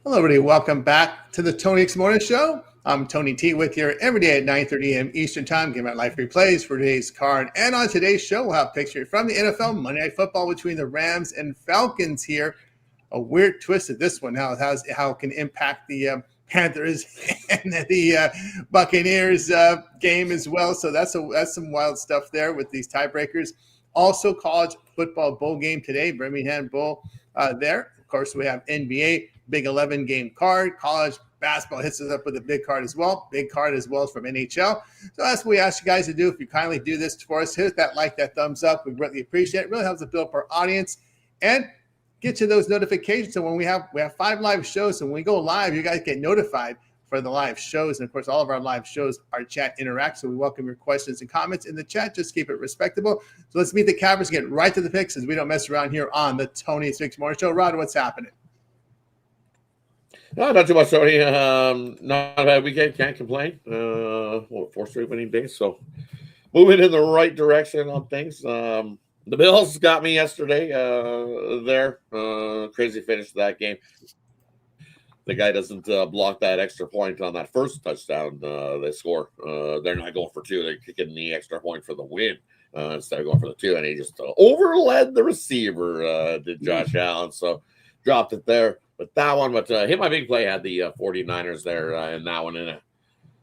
Hello, everybody. Welcome back to the Tony X Morning Show. I'm Tony T with you every day at 9:30 a.m. Eastern Time, giving out live replays for today's card. And on today's show, we'll have a picture from the NFL Monday Night Football between the Rams and Falcons here. A weird twist of this one, how it can impact the Panthers and the Buccaneers game as well. So that's some wild stuff there with these tiebreakers. Also, college football bowl game today, Birmingham Bowl there. Of course, we have NBA. Big 11-game card. College basketball hits us up with a big card as well. Big card as well as from NHL. So that's what we ask you guys to do. If you kindly do this for us, hit that like, that thumbs up. We really appreciate it. It really helps us build up our audience and get you those notifications. So when we have 5 live shows, so when we go live, you guys get notified for the live shows. And of course, all of our live shows, our chat interacts. So we welcome your questions and comments in the chat. Just keep it respectable. So let's meet the Cappers, get right to the picks as we don't mess around here on the Tony X Morning Show. Rod, what's happening? No, not too much, Tony. Not a bad weekend. Can't complain. 4 straight winning days. So moving in the right direction on things. The Bills got me yesterday there. Crazy finish to that game. The guy doesn't block that extra point on that first touchdown they score. They're not going for 2. They're kicking the extra point for the win instead of going for the 2. And he just overled the receiver, did Josh Allen. So dropped it there. But that one, hit my big play, had the 49ers there in that one in a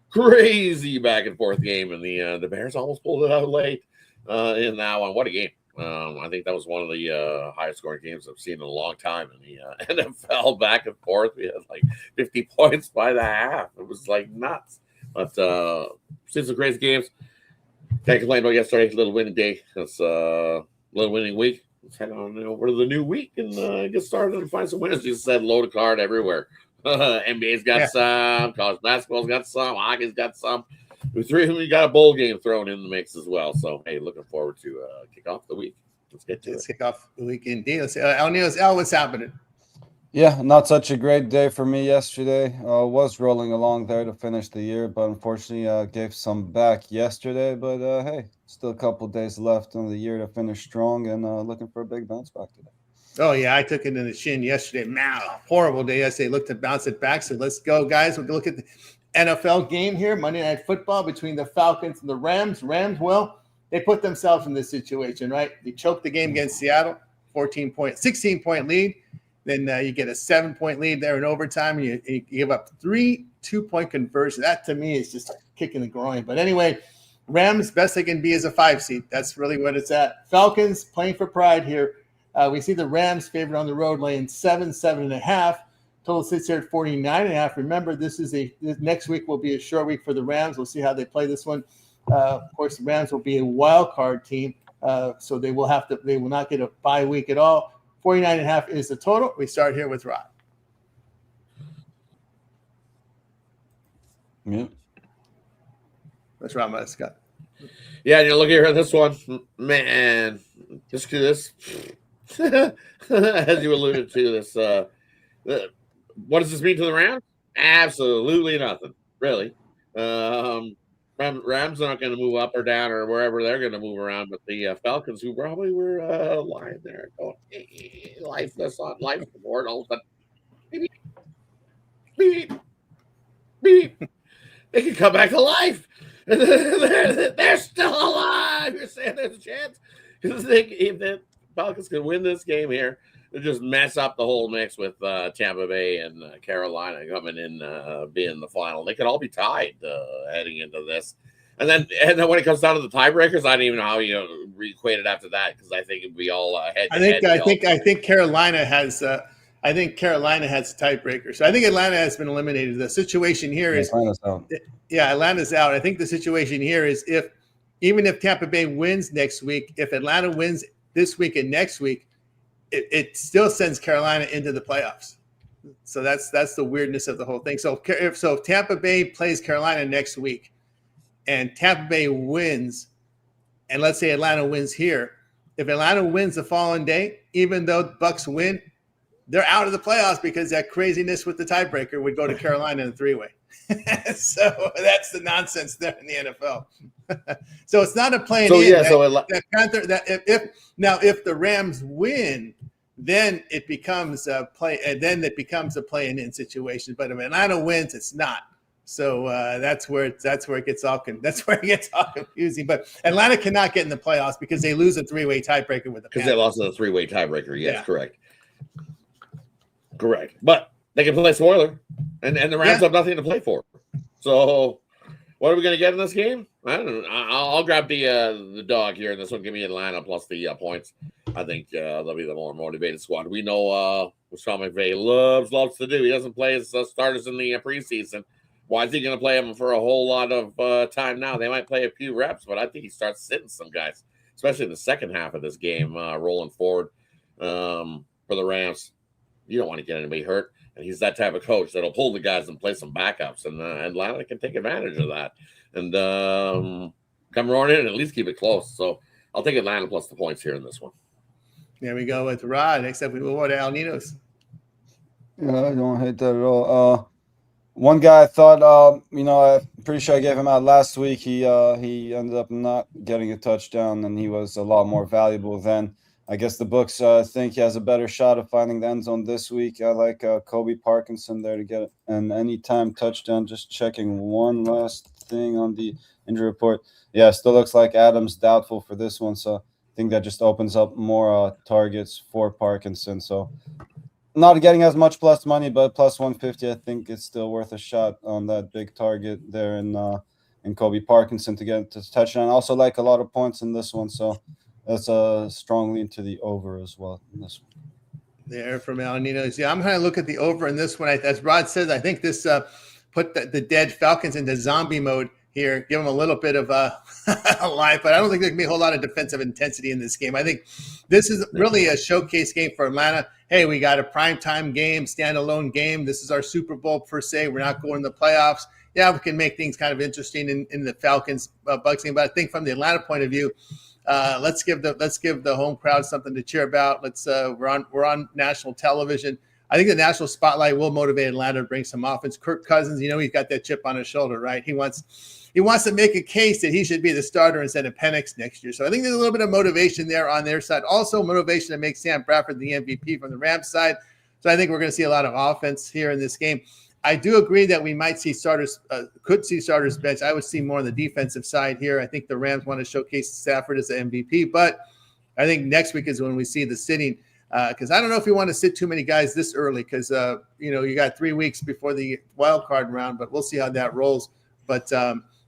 crazy back and forth game. And the Bears almost pulled it out late in that one. What a game. I think that was one of the highest scoring games I've seen in a long time in the NFL, back and forth. We had like 50 points by the half. It was like nuts. But seen some crazy games. Can't complain about yesterday. Little winning day. It's a little winning week. Let's head on over to the new week and get started and find some winners. You said load of card everywhere. NBA's got some. College basketball's got some. Hockey's got some. We got a bowl game thrown in the mix as well. So, hey, looking forward to kick off the week. Let's get to it. Let's kick off the week indeed. Let's see. Al, what's happening? Yeah, not such a great day for me yesterday. Was rolling along there to finish the year, but unfortunately gave some back yesterday. But hey, still a couple days left on the year to finish strong and looking for a big bounce back today. Oh, yeah, I took it in the shin yesterday. Man, horrible day yesterday. Looked to bounce it back. So let's go, guys. We'll look at the NFL game here, Monday Night Football between the Falcons and the Rams. Rams, well, they put themselves in this situation, right? They choked the game against Seattle, 16-point lead. Then you get a 7-point lead there in overtime. And you give up 3 2-point conversions. That, to me, is just kicking the groin. But anyway, Rams, best they can be is a 5 seed. That's really what it's at. Falcons playing for pride here. We see the Rams favored on the road, laying 7.5. Total sits here at 49.5. Remember, this next week will be a short week for the Rams. We'll see how they play this one. Of course, the Rams will be a wild card team, so they will not get a bye week at all. 49.5 is the total. We start here with Rod. Yeah. Let's Rod, let's go. Yeah, you look here at this one, man. Just do this, as you alluded to this. What does this mean to the Rams? Absolutely nothing, really. Rams are not going to move up or down or wherever they're going to move around, but the Falcons, who probably were lying there going, hey, lifeless on life immortal, but beep, beep, beep. They can come back to life. They're still alive. You're saying there's a chance? Because if the Falcons can win this game here, they'll just mess up the whole mix with Tampa Bay and Carolina coming in, being the final. They could all be tied heading into this. And then when it comes down to the tiebreakers, I don't even know how you equate it after that, because I think it'd be all head to head. I think Carolina has. I think Carolina has a tiebreaker. So I think Atlanta has been eliminated. The situation here is Atlanta's out. Yeah, Atlanta's out. I think the situation here is even if Tampa Bay wins next week, if Atlanta wins this week and next week, it still sends Carolina into the playoffs. So that's the weirdness of the whole thing. So if Tampa Bay plays Carolina next week and Tampa Bay wins, and let's say Atlanta wins here, if Atlanta wins the following day, even though the Bucks win, they're out of the playoffs because that craziness with the tiebreaker would go to Carolina in the 3-way. So that's the nonsense there in the NFL. So it's not a play-in. So yeah, if the Rams win, then it becomes a play, and then it becomes a play-in situation. But if Atlanta wins, it's not. So that's where it gets all confusing. But Atlanta cannot get in the playoffs because they lose a three-way tiebreaker with the because they lost in a three-way tiebreaker. Yes, yeah. Correct. But they can play spoiler, and the Rams have nothing to play for. So what are we going to get in this game? I don't know. I'll grab the dog here, and this one give me Atlanta plus the points. I think they'll be the more motivated squad. We know what Sean McVay loves to do. He doesn't play his starters in the preseason. Why is he going to play them for a whole lot of time now? They might play a few reps, but I think he starts sitting some guys, especially in the second half of this game, rolling forward for the Rams. You don't want to get anybody hurt, and he's that type of coach that'll pull the guys and play some backups, and Atlanta can take advantage of that and come roaring in and at least keep it close. So I'll take Atlanta plus the points here in this one. There we go with Rod, except we move on to Al Ninos. Yeah, I don't hate that at all. One guy I thought, I'm pretty sure I gave him out last week. He ended up not getting a touchdown, and he was a lot more valuable then. I guess the books think he has a better shot of finding the end zone this week. I like Kobe Parkinson there to get an anytime touchdown. Just checking one last thing on the injury report. Yeah, still looks like Adams doubtful for this one, so I think that just opens up more targets for Parkinson. So not getting as much plus money, but plus 150, I think it's still worth a shot on that big target there in Kobe Parkinson to get to touchdown. I also like a lot of points in this one, so that's a strong lean to the over as well in this one. There from Al Ninos. Yeah, I'm going to look at the over in this one. As Rod says, I think this put the dead Falcons into zombie mode here, give them a little bit of a life, but I don't think there can be a whole lot of defensive intensity in this game. I think this is really a showcase game for Atlanta. Hey, we got a primetime game, standalone game. This is our Super Bowl per se. We're not going to the playoffs. Yeah, we can make things kind of interesting in the Falcons Bucs game, but I think from the Atlanta point of view, let's give the home crowd something to cheer about. We're on national television. I think the national spotlight will motivate Atlanta to bring some offense. Kirk Cousins, he's got that chip on his shoulder, right? He wants to make a case that he should be the starter instead of Penix next year. So I think there's a little bit of motivation there on their side. Also motivation to make Sam Bradford the MVP from the Rams side. So I think we're going to see a lot of offense here in this game. I do agree that we might see could see starters bench. I would see more on the defensive side here. I think the Rams want to showcase Stafford as the MVP, but I think next week is when we see the sitting. Because I don't know if you want to sit too many guys this early because, you got 3 weeks before the wild card round, but we'll see how that rolls. But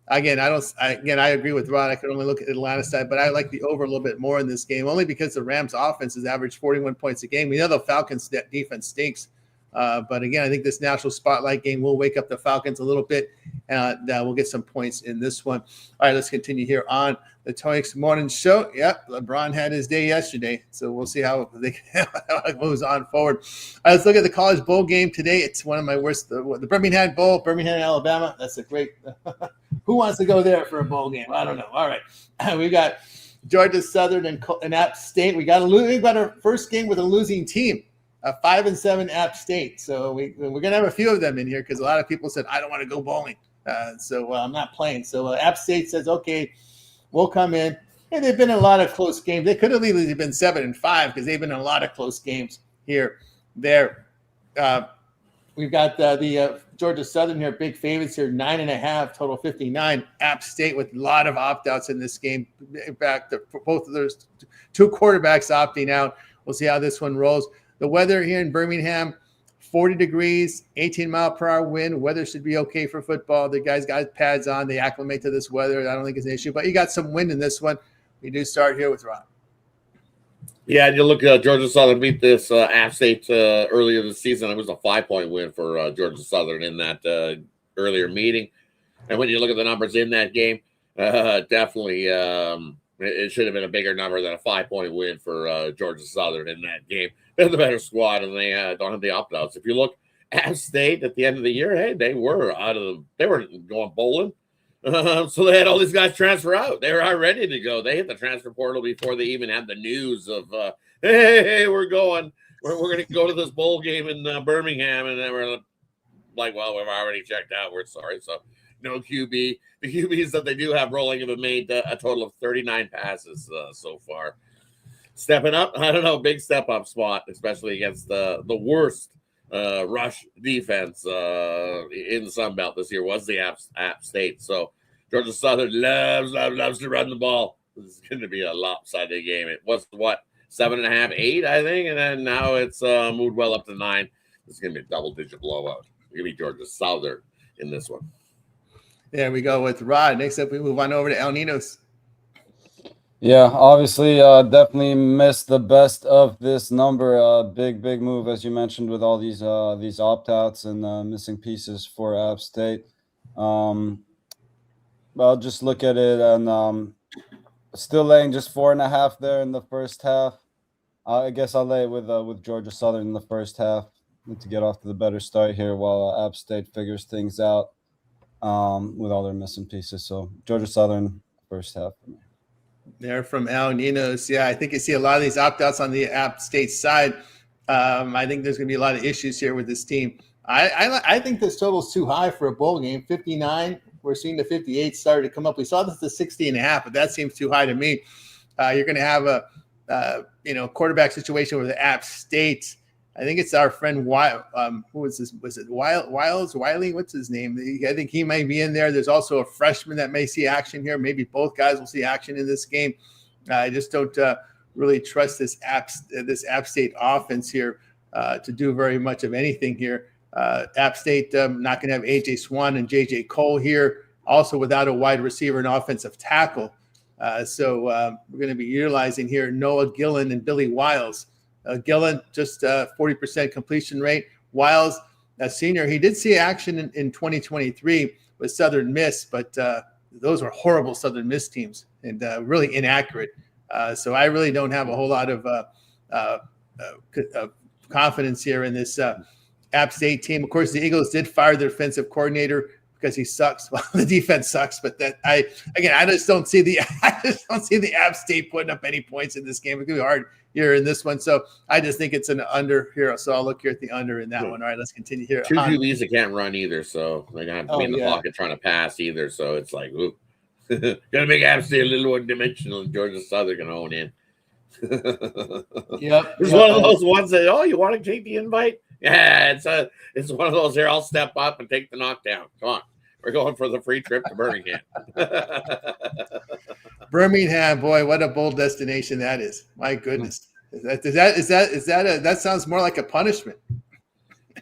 again, I agree with Ron. I could only look at Atlanta side, but I like the over a little bit more in this game, only because the Rams offense has averaged 41 points a game. We know the Falcons defense stinks. But again, I think this national spotlight game will wake up the Falcons a little bit. We'll get some points in this one. All right, let's continue here on the Tony Morning Show. Yep, LeBron had his day yesterday, so we'll see how it moves on forward. All right, let's look at the College Bowl game today. It's one of my worst. The Birmingham Bowl, Birmingham, Alabama. That's a great. Who wants to go there for a bowl game? I don't know. All right, we got Georgia Southern and App State. We got our first game with a losing team. 5-7 App State. So we're going to have a few of them in here because a lot of people said, I don't want to go bowling. So I'm not playing. So App State says, okay, we'll come in. And they've been in a lot of close games. They could have easily been 7-5 because they've been in a lot of close games here, there. We've got the Georgia Southern here, big favorites here, 9.5, total 59. App State with a lot of opt-outs in this game. In fact, both of those two quarterbacks opting out. We'll see how this one rolls. The weather here in Birmingham, 40 degrees, 18-mile-per-hour wind. Weather should be okay for football. The guys got pads on. They acclimate to this weather. I don't think it's an issue. But you got some wind in this one. We do start here with Ron. Yeah, and you look at Georgia Southern beat this App State earlier this season. It was a 5-point win for Georgia Southern in that earlier meeting. And when you look at the numbers in that game, definitely it should have been a bigger number than a 5-point win for Georgia Southern in that game. They're the better squad, and they don't have the opt-outs. If you look at State at the end of the year, hey, they were going bowling. So they had all these guys transfer out. They were all ready to go. They hit the transfer portal before they even had the news of, hey, we're going. We're going to go to this bowl game in Birmingham. And they were like, well, we've already checked out. We're sorry. So no QB. The QBs that they do have rolling have made a total of 39 passes so far. stepping up. I don't know, big step up spot, especially against the worst rush defense in the Sun Belt this year was the App State. So Georgia Southern loves to run the ball. This is going to be a lopsided game. It was 7.5, 8, I think, and then now it's moved well up to 9. This is going to be a double-digit blowout. It's going to be Georgia Southern in this one. There we go with Rod. Next up, we move on over to El Ninos. Yeah, obviously, definitely missed the best of this number. Big move, as you mentioned, with all these opt-outs and missing pieces for App State. I'll just look at it and still laying just 4.5 there in the first half. I guess I'll lay it with Georgia Southern in the first half to get off to the better start here while App State figures things out with all their missing pieces. So Georgia Southern first half for me. They're from El Ninos. Yeah, I think you see a lot of these opt-outs on the App State side. I think there's going to be a lot of issues here with this team. I think this total is too high for a bowl game. 59. We're seeing the 58 started to come up. We saw this at 60.5, but that seems too high to me. You're going to have a quarterback situation with the App State. I think it's our friend who was this? Was it Wiley? What's his name? I think he might be in there. There's also a freshman that may see action here. Maybe both guys will see action in this game. I just don't really trust this App State offense here to do very much of anything here. App State not going to have AJ Swan and JJ Cole here. Also without a wide receiver and offensive tackle. So we're going to be utilizing here Noah Gillen and Billy Wiles. Gillen, just 40% completion rate. Wiles, a senior, he did see action in 2023 with Southern Miss, but those were horrible Southern Miss teams and really inaccurate. So I really don't have a whole lot of confidence here in this App State team. Of course, the Eagles did fire their defensive coordinator because he sucks. Well, the defense sucks, but I just don't see the App State putting up any points in this game. It's gonna be hard here in this one. So I just think it's an under here. So I'll look here at the under in that one. All right, let's continue here. Two QBs that can't run either, so they don't have to be in the pocket trying to pass either. So it's like, ooh, gonna make App State a little one dimensional, and Georgia Southern gonna own in. Yep, it's one of those ones that you want to take the invite. Yeah, it's one of those here. I'll step up and take the knockdown. Come on. We're going for the free trip to Birmingham. Birmingham, boy, what a bold destination that is. My goodness. That sounds more like a punishment.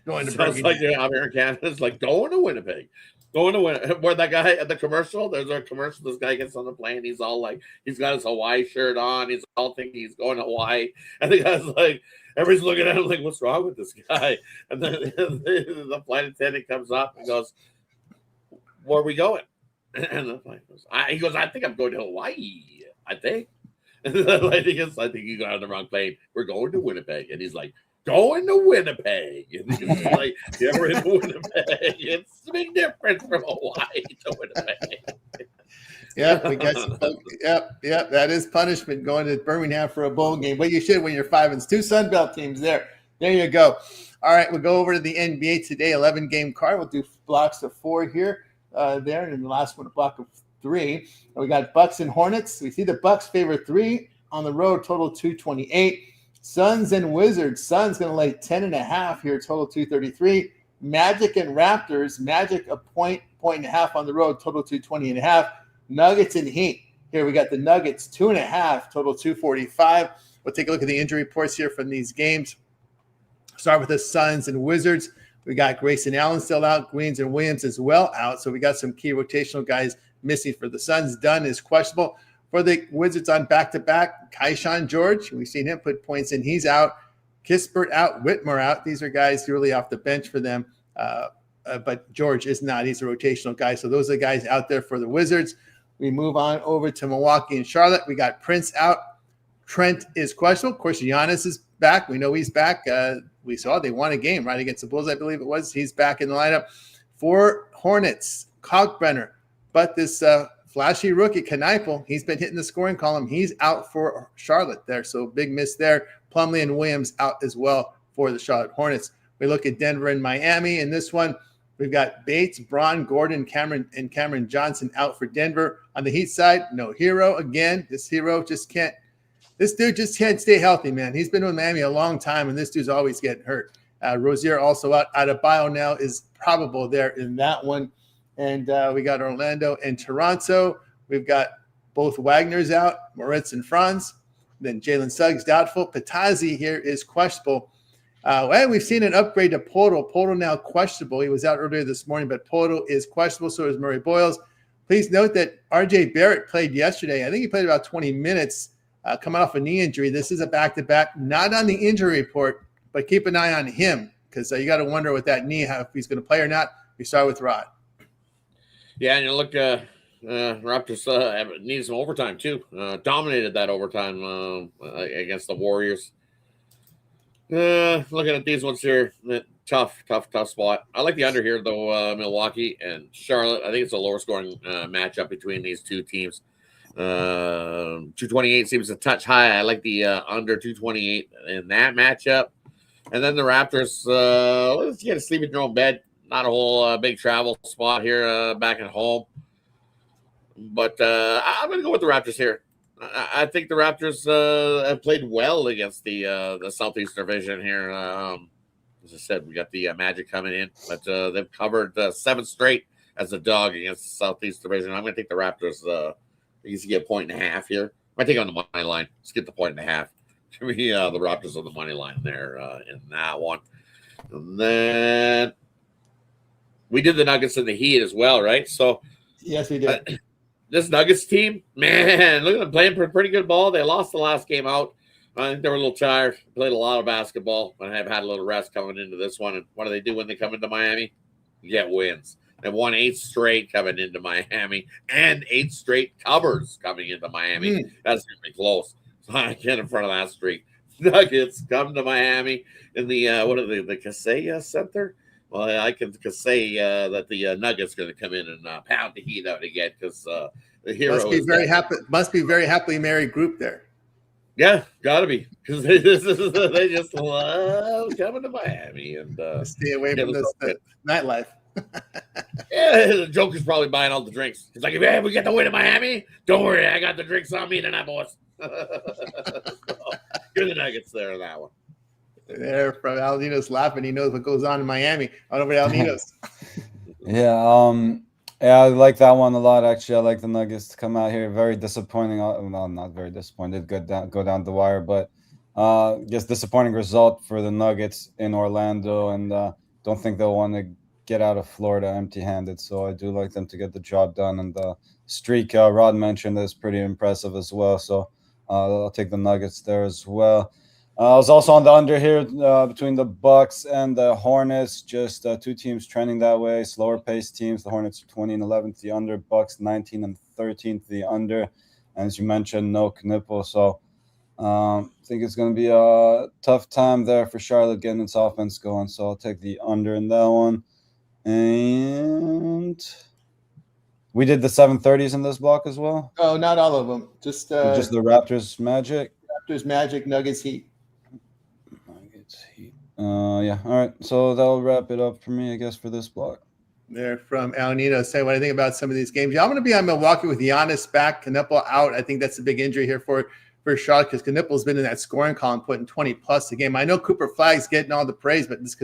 Going to Birmingham. Like the American. It's like going to Winnipeg. Where that guy at the commercial, there's a commercial. This guy gets on the plane. He's all like, he's got his Hawaii shirt on. He's all thinking he's going to Hawaii. And the guy's like, everybody's looking at him like, what's wrong with this guy? And then the flight attendant comes up and goes, where are we going? And the flight goes, he goes, I think I'm going to Hawaii. I think. And the lady goes, I think you got on the wrong plane. We're going to Winnipeg. And he's like, going to Winnipeg. And he's like, yeah, we're in Winnipeg. It's a big difference from Hawaii to Winnipeg. Yeah, we got some. Yep. That is punishment going to Birmingham for a bowl game. But you should when you're 5-2 Sun Belt teams there. There you go. All right, we'll go over to the NBA today. 11-game card. We'll do blocks of 4 here, there, and the last one a block of 3. We got Bucks and Hornets. We see the Bucks favor 3 on the road. Total 228. Suns and Wizards. Suns going to lay 10.5 here. Total 233. Magic and Raptors. Magic a point and a half on the road. Total 220.5. Nuggets and Heat. Here we got the Nuggets 2.5, total 245. We'll take a look at the injury reports here from these games. Start with the Suns and Wizards. We got Grayson Allen still out, Greens and Williams as well out. So we got some key rotational guys missing for the Suns. Dunn is questionable. For the Wizards on back-to-back, Keyshawn George. We've seen him put points in. He's out. Kispert out. Whitmer out. These are guys really off the bench for them. But George is not. He's a rotational guy. So those are the guys out there for the Wizards. We move on over to Milwaukee and Charlotte. We got Prince out. Trent is questionable. Of course, Giannis is back. We know he's back. We saw they won a game, right, against the Bulls, I believe it was. He's back in the lineup. For Hornets, Kalkbrenner. But this flashy rookie, Kneipel, he's been hitting the scoring column. He's out for Charlotte there. So big miss there. Plumlee and Williams out as well for the Charlotte Hornets. We look at Denver and Miami in this one. We've got Bates, Braun, Gordon, Cameron Johnson out for Denver. On the Heat side, no Hero again. This Hero just can't. This dude just can't stay healthy, man. He's been with Miami a long time, and this dude's always getting hurt. Rozier also out of bio now is probable there in that one. And we got Orlando and Toronto. We've got both Wagner's out, Moritz and Franz. Then Jalen Suggs doubtful. Patazzi here is questionable. And we've seen an upgrade to Poto. Poto now questionable. He was out earlier this morning, but Poto is questionable. So is Murray Boyles. Please note that RJ Barrett played yesterday. I think he played about 20 minutes coming off a knee injury. This is a back-to-back, not on the injury report, but keep an eye on him because you got to wonder with that knee if he's going to play or not. We start with Rod. Yeah, and you look, Raptors needed some overtime too. Dominated that overtime against the Warriors. Looking at these ones here, tough spot. I like the under here though. Milwaukee and Charlotte. I think it's a lower scoring matchup between these two teams. 228 seems a touch high. I like the under 228 in that matchup. And then the Raptors. Let's get to sleep in your own bed. Not a whole big travel spot here back at home. But I'm going to go with the Raptors here. I think the Raptors have played well against the Southeast Division here. As I said, we got the Magic coming in, but they've covered 7 straight as a dog against the Southeast Division. I'm going to take the Raptors. You can get a 1.5 here. I take on the money line. Let's get the 1.5. Give me the Raptors on the money line there in that one. And then we did the Nuggets and the Heat as well, right? So yes, we did. This Nuggets team, man, look at them playing pretty good ball. They lost the last game out. I think they were a little tired. Played a lot of basketball, but have had a little rest coming into this one. And what do they do when they come into Miami? Get wins. They've won 8 straight coming into Miami and 8 straight covers coming into Miami. That's going to be close. So I get in front of that streak. Nuggets come to Miami in the, the Kaseya Center? Well, I can say that the Nuggets going to come in and pound the Heat out again because the hero must be very happily married group there. Yeah, gotta be because they just love coming to Miami and stay away from this nightlife. Yeah, the Joker's probably buying all the drinks. He's like, "Hey, we get the win in Miami. Don't worry, I got the drinks on me tonight, boys." So, you're the Nuggets there in that one. There from Alninos laughing. He knows what goes on in Miami. On over to Alninos. Yeah, I like that one a lot. Actually, I like the Nuggets to come out here. Very disappointing. No, not very disappointed. Go down the wire, but just disappointing result for the Nuggets in Orlando, and don't think they'll want to get out of Florida empty-handed. So I do like them to get the job done, and the streak Rod mentioned is pretty impressive as well. So I'll take the Nuggets there as well. I was also on the under here between the Bucks and the Hornets. Just 2 teams trending that way. Slower paced teams. The Hornets are 20 and 11th, the under. Bucks 19 and 13th, the under. And as you mentioned, no Knipple. So I think it's going to be a tough time there for Charlotte getting its offense going. So I'll take the under in that one. And we did the 7:30s in this block as well. Oh, not all of them. Just the Raptors, Magic. Raptors, Magic, Nuggets, Heat. Yeah. All right. So that'll wrap it up for me, I guess, for this block. They're from Alnito. Say what I think about some of these games. Yeah, I'm going to be on Milwaukee with Giannis back, Knipple out. I think that's a big injury here for Charlotte because Knipple's been in that scoring column, putting 20 plus a game. I know Cooper Flagg's getting all the praise, but this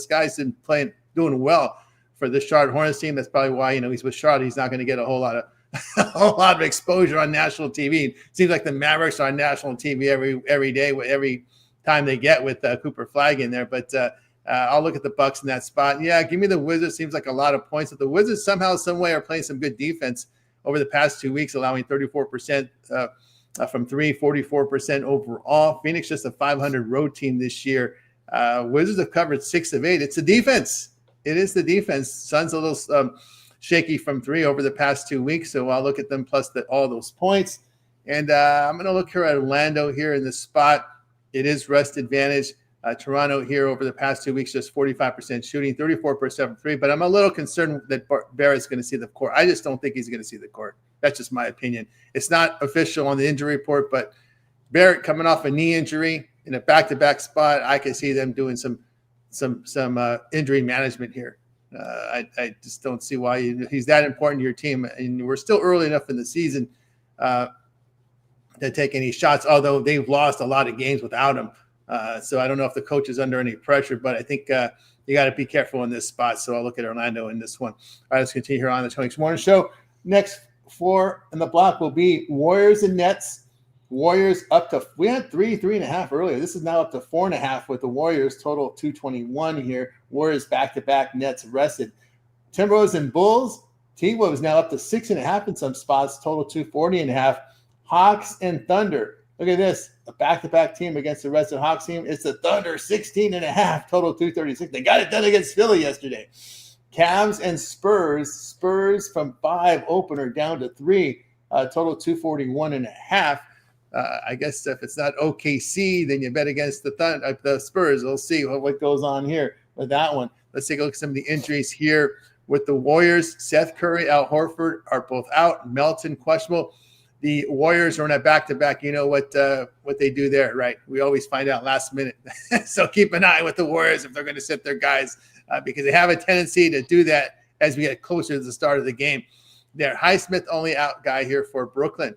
guy's been doing well for the Charlotte Hornets team. That's probably why he's with Charlotte. He's not going to get a whole lot of exposure on national TV. It seems like the Mavericks are on national TV every day, every time they get with Cooper Flagg in there. But I'll look at the Bucks in that spot. Yeah, give me the Wizards. Seems like a lot of points. But the Wizards somehow, some way are playing some good defense over the past 2 weeks, allowing 34% from 3, 44% overall. Phoenix just a 500 road team this year. Wizards have covered 6 of 8. It's the defense. It is the defense. Suns a little shaky from 3 over the past 2 weeks. So I'll look at them plus all those points. And I'm going to look here at Orlando here in the spot. It is rest advantage. Toronto here over the past 2 weeks, just 45% shooting, 34% from 3. But I'm a little concerned that Barrett's going to see the court. I just don't think he's going to see the court. That's just my opinion. It's not official on the injury report, but Barrett coming off a knee injury in a back-to-back spot, I can see them doing some injury management here. I just don't see why he's that important to your team. And we're still early enough in the season to take any shots, although they've lost a lot of games without him. So I don't know if the coach is under any pressure, but I think you got to be careful in this spot. So I'll look at Orlando in this one. All right, let's continue here on the Tony Morning Show. Next four in the block will be Warriors and Nets. Warriors up to, we had 3.5 earlier. This is now up to 4.5 with the Warriors, total 221 here. Warriors back-to-back, Nets rested. Timberwolves and Bulls. T-Wolves is now up to 6.5 in some spots, total 240.5. Hawks and Thunder. Look at this, a back-to-back team against the rest of the Hawks team. It's the Thunder, 16.5, total 236. They got it done against Philly yesterday. Cavs and Spurs. Spurs from 5 opener down to 3, total 241.5. I guess if it's not OKC, then you bet against the Spurs. We'll see what goes on here with that one. Let's take a look at some of the injuries here with the Warriors. Seth Curry, Al Horford are both out. Melton questionable. The Warriors are on a back-to-back. You know what they do there, right? We always find out last minute. So keep an eye with the Warriors if they're going to sit their guys because they have a tendency to do that as we get closer to the start of the game. They're Highsmith only out guy here for Brooklyn.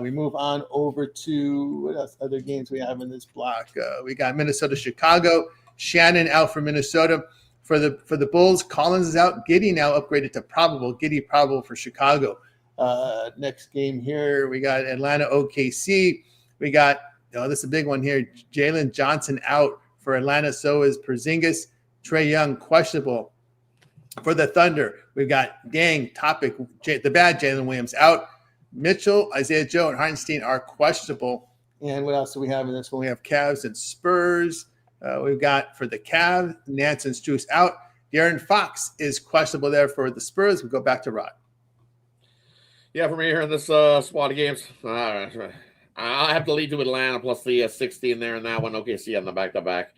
We move on over to what else? Other games we have in this block. We got Minnesota, Chicago. Shannon out for Minnesota. For the Bulls, Collins is out. Giddey now upgraded to probable. Giddey probable for Chicago. Next game here, we got Atlanta OKC. We got, this is a big one here. Jalen Johnson out for Atlanta. So is Porzingis. Trae Young questionable. For the Thunder, we've got Topic, the bad Jalen Williams out. Mitchell, Isaiah Joe, and Hartenstein are questionable. And what else do we have in this one? We have Cavs and Spurs. We've got for the Cavs, Nance and Strus out. De'Aaron Fox is questionable there for the Spurs. We go back to Rod. Yeah, for me here in this squad of games, I have to lead to Atlanta plus the 16 there in that one. OKC on the back-to-back.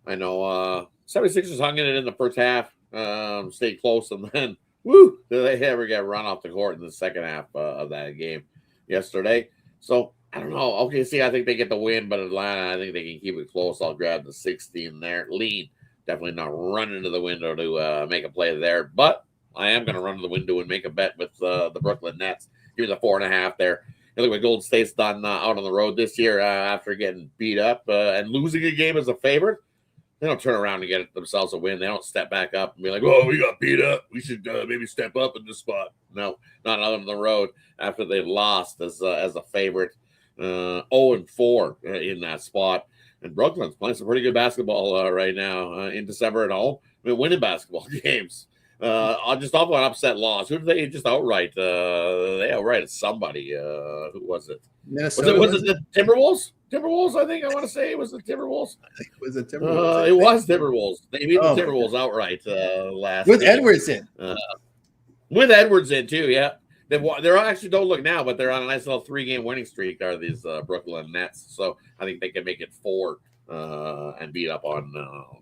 I know 76ers hung in it in the first half, stayed close, and then, woo, did they ever get run off the court in the second half of that game yesterday. So, I don't know. OKC, I think they get the win, but Atlanta, I think they can keep it close. I'll grab the 16 there. Lean, definitely not run into the window to make a play there, but I am going to run to the window and make a bet with the Brooklyn Nets. Give me the 4.5 there. And look what Golden State's done out on the road this year after getting beat up and losing a game as a favorite. They don't turn around and get themselves a win. They don't step back up and be like, "Oh, we got beat up. We should maybe step up in this spot." No, not on the road after they've lost as a favorite. 0-4 in that spot. And Brooklyn's playing some pretty good basketball right now in December at home. I mean, winning basketball games. Just off an upset loss. Who did they just outright? They outrighted somebody. Who was it? Minnesota. Was it the Timberwolves? Timberwolves, I think I want to say it was the Timberwolves. I think it was the Timberwolves. It was Timberwolves. They beat the Timberwolves outright last with game. Edwards in. With Edwards in too, yeah. They're actually, don't look now, but they're on a nice little 3-game winning streak, are these Brooklyn Nets. So I think they can make it 4 and beat up on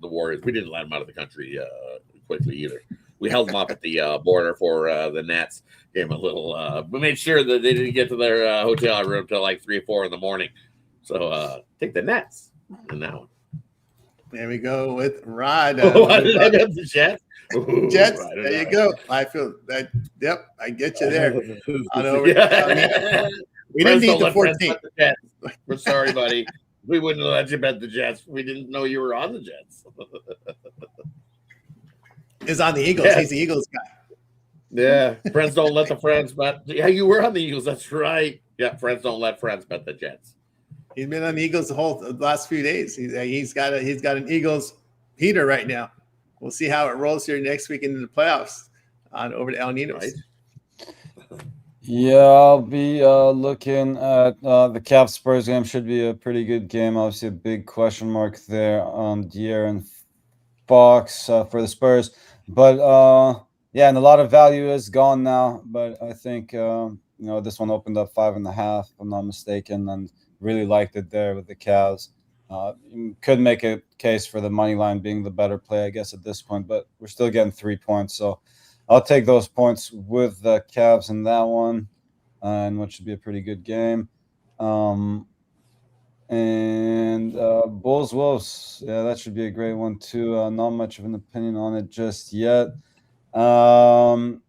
the Warriors. We didn't let them out of the country quickly either. We held them up at the border for the Nets. Gave them a little. We made sure that they didn't get to their hotel room till like 3 or 4 in the morning. So take the Nets in that one. There we go with Rod. Why did I get the Jets? Ooh, Jets. There you go. I feel that. Yep, I get you there. We didn't need the 14. We're sorry, buddy. We wouldn't have let you bet the Jets. We didn't know you were on the Jets. Is on the Eagles. Yeah. He's the Eagles guy. Yeah, friends don't let the friends bet. Yeah, you were on the Eagles. That's right. Yeah, friends don't let friends bet the Jets. He's been on the Eagles the last few days. He's got an Eagles heater right now. We'll see how it rolls here next week into the playoffs. On over to El Ninos. Right. Yeah, I'll be looking at the Cavs Spurs game. Should be a pretty good game. Obviously, a big question mark there on De'Aaron Fox for the Spurs. But yeah, and a lot of value is gone now. But I think this one opened up 5.5, if I'm not mistaken, and really liked it there with the Cavs. Could make a case for the money line being the better play, I guess, at this point, but we're still getting 3 points. So I'll take those points with the Cavs in that one, and what should be a pretty good game. And Bulls Wolves, yeah, that should be a great one too. Not much of an opinion on it just yet. Going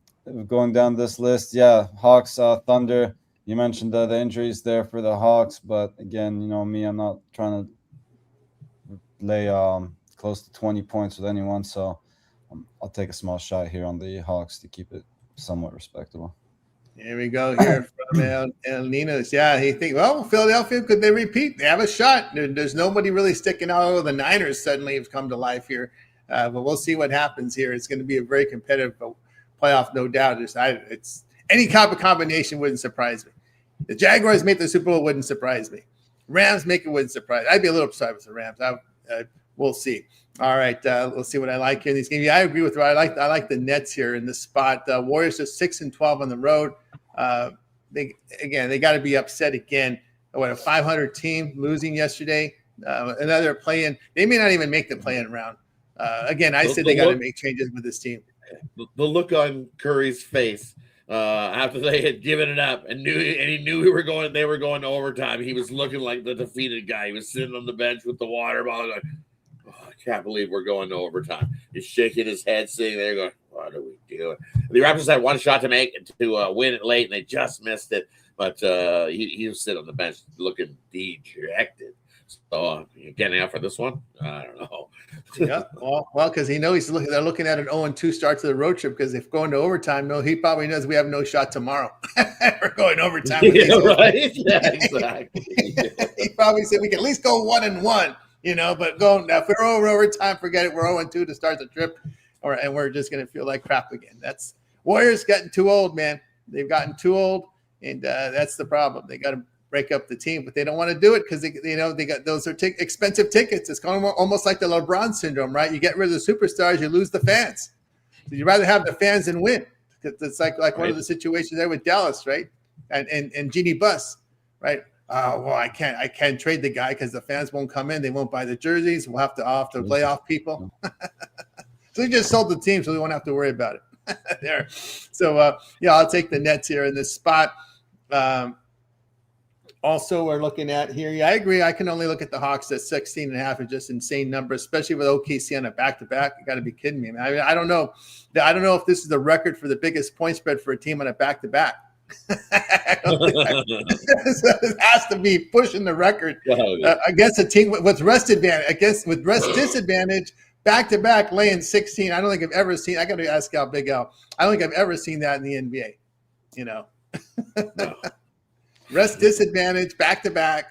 down this list, yeah, Hawks, Thunder. You mentioned the injuries there for the Hawks, but again, you know me, I'm not trying to lay close to 20 points with anyone, so I'll take a small shot here on the Hawks to keep it somewhat respectable. Here we go here from El Ninos. Yeah, he think, well, Philadelphia, could they repeat? They have a shot. There's nobody really sticking out. Oh, the Niners suddenly have come to life here. But we'll see what happens here. It's going to be a very competitive playoff, no doubt. It's any type of combination wouldn't surprise me. The Jaguars make the Super Bowl wouldn't surprise me. Rams make it wouldn't surprise me. I'd be a little upset with the Rams. We'll see. All right, let's see what I like here in these games. Yeah, I agree with Rod. I like the Nets here in this spot. Warriors are 6-12 on the road. They got to be upset again. What, a 500 team losing yesterday? Another play-in. They may not even make the play-in round. Again, I said they got to make changes with this team. The look on Curry's face after they had given it up and he knew they were going to overtime. He was looking like the defeated guy. He was sitting on the bench with the water bottle going, oh, I can't believe we're going to overtime. He's shaking his head, sitting there going, what are we doing? The Raptors had one shot to make to win it late, and they just missed it. But he was sitting on the bench looking dejected. So getting out for this one, I don't know. Yeah, well, because they're looking at an 0-2 start to the road trip because if going to overtime, he probably knows we have no shot tomorrow. We're going overtime. Yeah, right. Yeah, exactly. He probably said we can at least go 1-1. But if we're over overtime, forget it. We're 0-2 to start the trip, and we're just going to feel like crap again. That's Warriors getting too old, man. They've gotten too old, and that's the problem. They got to break up the team, but they don't want to do it because they got those are expensive tickets. It's kind of almost like the LeBron syndrome, right? You get rid of the superstars, you lose the fans. So you'd rather have the fans than win. It's like right. One of the situations there with Dallas, right? And Jeannie Buss, right? Well, I can't trade the guy because the fans won't come in. They won't buy the jerseys. I'll have to lay off people. So we just sold the team, so we won't have to worry about it. There. So I'll take the Nets here in this spot. Also, we're looking at here. Yeah, I agree. I can only look at the Hawks at 16.5 is just insane number, especially with OKC on a back-to-back. You got to be kidding me, man. I mean, I don't know if this is the record for the biggest point spread for a team on a back-to-back. It has to be pushing the record against a team with rest advantage. With rest disadvantage, back-to-back laying 16. I don't think I've ever seen. I got to ask Big Al. I don't think I've ever seen that in the NBA. No. Rest disadvantage, back-to-back,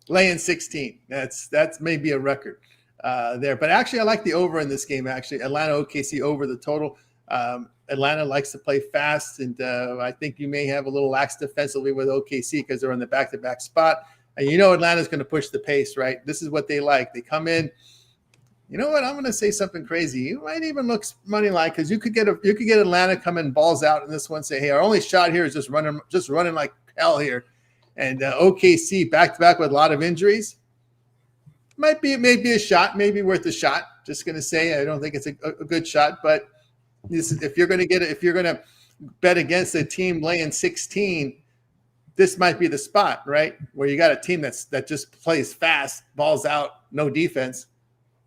laying 16. That's maybe a record there. But actually, I like the over in this game, actually. Atlanta OKC over the total. Atlanta likes to play fast, and I think you may have a little lax defensively with OKC because they're on the back-to-back spot. And Atlanta's going to push the pace, right? This is what they like. They come in. You know what? I'm going to say something crazy. You might even look money line because you could get Atlanta come in balls out in this one. Say, hey, our only shot here is just running like hell here, and OKC back to back with a lot of injuries. Maybe a shot, maybe worth a shot. Just going to say I don't think it's a good shot, but if you're going to bet against a team laying 16, this might be the spot, right? Where you got a team that just plays fast, balls out, no defense.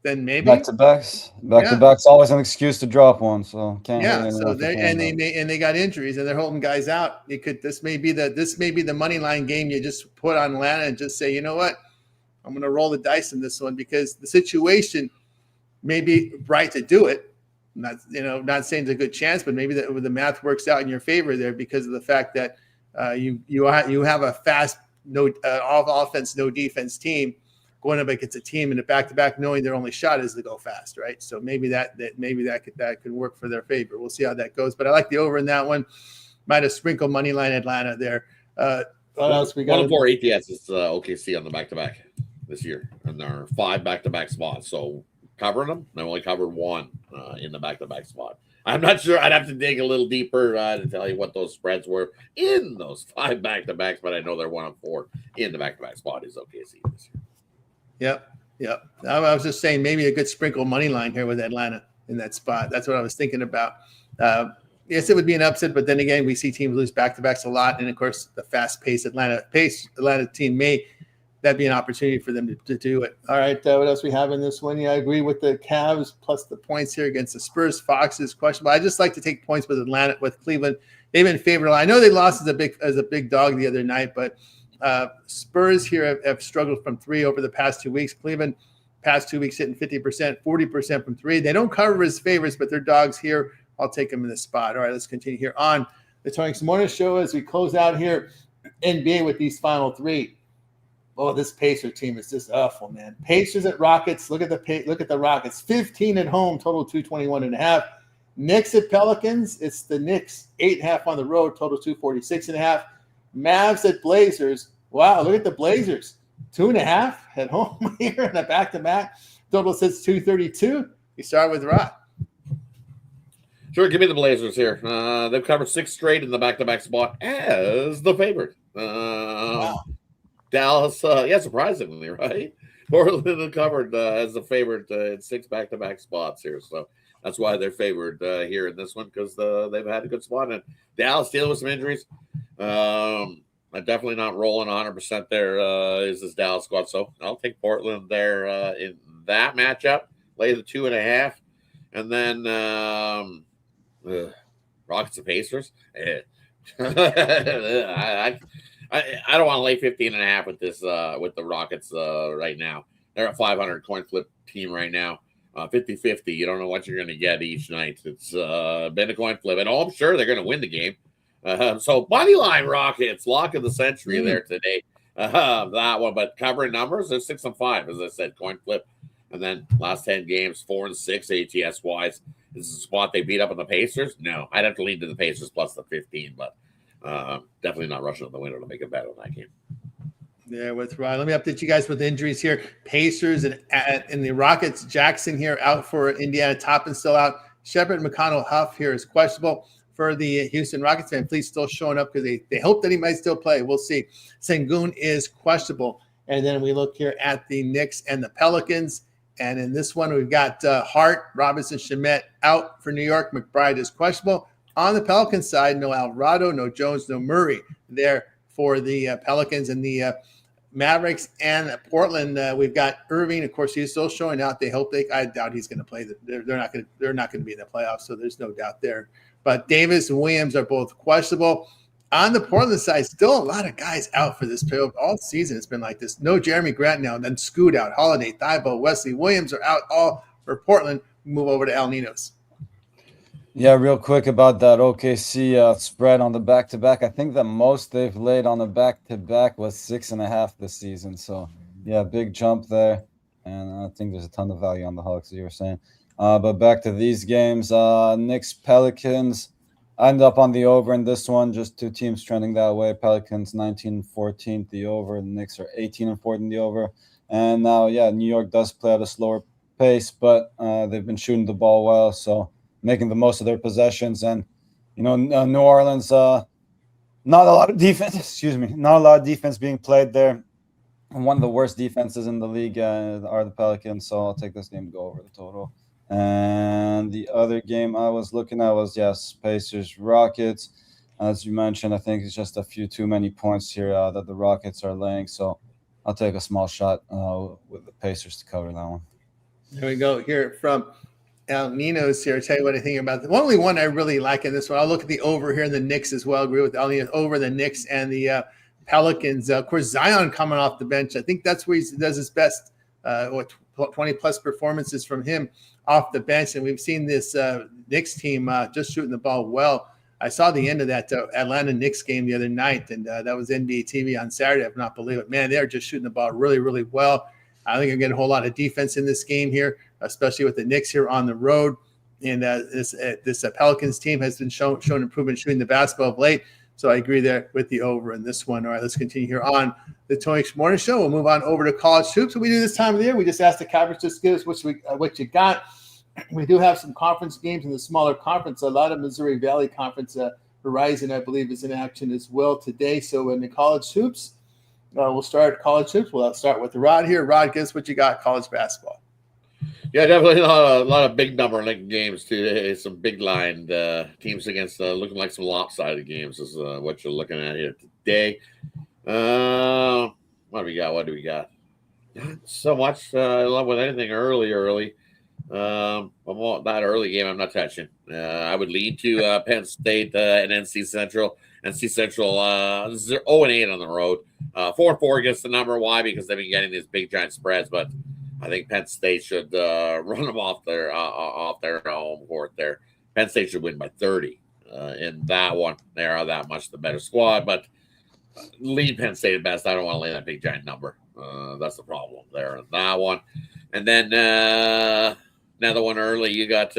Then maybe back-to-backs always an excuse to drop one. So can't. Yeah. So they got injuries and they're holding guys out. This may be the money line game you just put on Atlanta and just say, you know what, I'm going to roll the dice in this one because the situation may be right to do it. Not saying it's a good chance, but maybe the math works out in your favor there because of the fact that you have a fast all offense, no defense team. Going up against a team in the back-to-back, knowing their only shot is to go fast, right? So maybe that could work for their favor. We'll see how that goes. But I like the over in that one. Might have sprinkled money line Atlanta there. What else we got? 1 of 4 ATS is OKC on the back-to-back this year, and there are 5 back-to-back spots. So covering them, I only covered 1 in the back-to-back spot. I'm not sure. I'd have to dig a little deeper to tell you what those spreads were in those 5 back-to-backs, but I know they're 1 of 4 in the back-to-back spot is OKC this year. Yep. I was just saying maybe a good sprinkle money line here with Atlanta in that spot. That's what I was thinking about. Yes, it would be an upset, but then again, we see teams lose back-to-backs a lot. And, of course, the fast-paced Atlanta team may that'd be an opportunity for them to do it. All right, what else we have in this one? Yeah, I agree with the Cavs plus the points here against the Spurs. Fox is questionable. I just like to take points with Cleveland. They've been favored. I know they lost as a big dog the other night, but Spurs here have struggled from three over the past 2 weeks. Cleveland past 2 weeks hitting 50%, 40% from three. They don't cover as favorites, but they're dogs here. I'll take them in the spot. All right, let's continue here on the Tony Morning Show as we close out here NBA with these final three. Oh, this Pacer team is just awful, man. Pacers at Rockets. Look at the Rockets. 15 at home, total 221.5. Knicks at Pelicans. It's the Knicks 8.5 on the road, total 246.5. Mavs at Blazers. Wow, look at the Blazers. 2.5 at home here in a back-to-back. Total says 232. We start with Rod. Sure, give me the Blazers here. They've covered 6 straight in the back-to-back spot as the favorite. Wow. Dallas, surprisingly, right? Portland covered as the favorite in 6 back-to-back spots here. So that's why they're favored here in this one, because they've had a good spot. And Dallas dealing with some injuries. I'm definitely not rolling 100% there is this Dallas squad. So I'll take Portland there in that matchup, lay the 2.5. And then Rockets and Pacers. I don't want to lay 15.5 with this with the Rockets right now. They're a 500 coin flip team right now. 50-50. You don't know what you're going to get each night. It's been a coin flip. And I'm sure they're going to win the game. So money line Rockets, lock of the century there today. That one, but covering numbers, they're 6-5, as I said, coin flip. And then last 10 games, 4-6 ATS wise. This is a spot they beat up on the Pacers. No, I'd have to lean to the Pacers plus the 15, but definitely not rushing out the window to make a bet on that game. Yeah, with Ryan. Let me update you guys with injuries here. Pacers and the Rockets. Jackson here out for Indiana. Toppin still out. Shepard, McConnell, Huff here is questionable for the Houston Rockets fan. Please still showing up because they hope that he might still play. We'll see. Sengun is questionable. And then we look here at the Knicks and the Pelicans. And in this one, we've got Hart, Robinson, Shamet out for New York. McBride is questionable. On the Pelicans side, no Alvarado, no Jones, no Murray there for the Pelicans. And the Mavericks and Portland, we've got Irving. Of course, he's still showing out. I doubt he's going to play. They're not going to be in the playoffs, so there's no doubt there. But Davis and Williams are both questionable. On the Portland side, still a lot of guys out for this playoff. All season it's been like this. No Jeremy Grant now, and then Scoot out. Holiday, Thibault, Wesley, Williams are out all for Portland. Move over to El Ninos. Yeah, real quick about that OKC spread on the back-to-back. I think the most they've laid on the back-to-back was 6.5 this season. So, yeah, big jump there. And I think there's a ton of value on the Hawks, as you were saying. But back to these games, Knicks, Pelicans. I end up on the over in this one. Just two teams trending that way. Pelicans 19-14 the over. The Knicks are 18-14 the over. And now, yeah, New York does play at a slower pace, but they've been shooting the ball well, so making the most of their possessions. And, New Orleans, not a lot of defense. Excuse me, not a lot of defense being played there. And one of the worst defenses in the league are the Pelicans, so I'll take this game to go over the total. And the other game I was looking at was, yes, Pacers, Rockets. As you mentioned, I think it's just a few too many points here that the Rockets are laying. So I'll take a small shot with the Pacers to cover that one. There we go. Here from El Ninos here. I'll tell you what I think about the only one I really like in this one. I'll look at the over here in the Knicks as well. Agree with El Ninos over the Knicks and the Pelicans. Of course, Zion coming off the bench. I think that's where he does his best. 20-plus performances from him off the bench. And we've seen this Knicks team just shooting the ball well. I saw the end of that Atlanta Knicks game the other night, and that was NBA TV on Saturday. I cannot believe it. Man, they're just shooting the ball really, really well. I think I'm getting a whole lot of defense in this game here, especially with the Knicks here on the road. And this Pelicans team has been shown improvement shooting the basketball of late. So I agree there with the over in this one. All right, let's continue here on the Tony Morning Show. We'll move on over to college hoops. What we do this time of the year, we just ask the conference just give us what you got. We do have some conference games in the smaller conference. A lot of Missouri Valley Conference. Horizon, I believe, is in action as well today. So in the college hoops, we'll start college hoops. We'll start with Rod here. Rod, guess what you got college basketball. Yeah, definitely a lot of big number link games today. Some big line teams against looking like some lopsided games is what you're looking at here today. What do we got? What do we got? Not so much love with anything early. That early game I'm not touching. I would lead to Penn State and NC Central. NC Central 0-8 on the road. 4-4 against the number. Why? Because they've been getting these big giant spreads. But I think Penn State should run them off their home court there. Penn State should win by 30 in that one. They are that much the better squad, but lead Penn State at best. I don't want to lay that big giant number. That's the problem there in that one. And then another one early, you got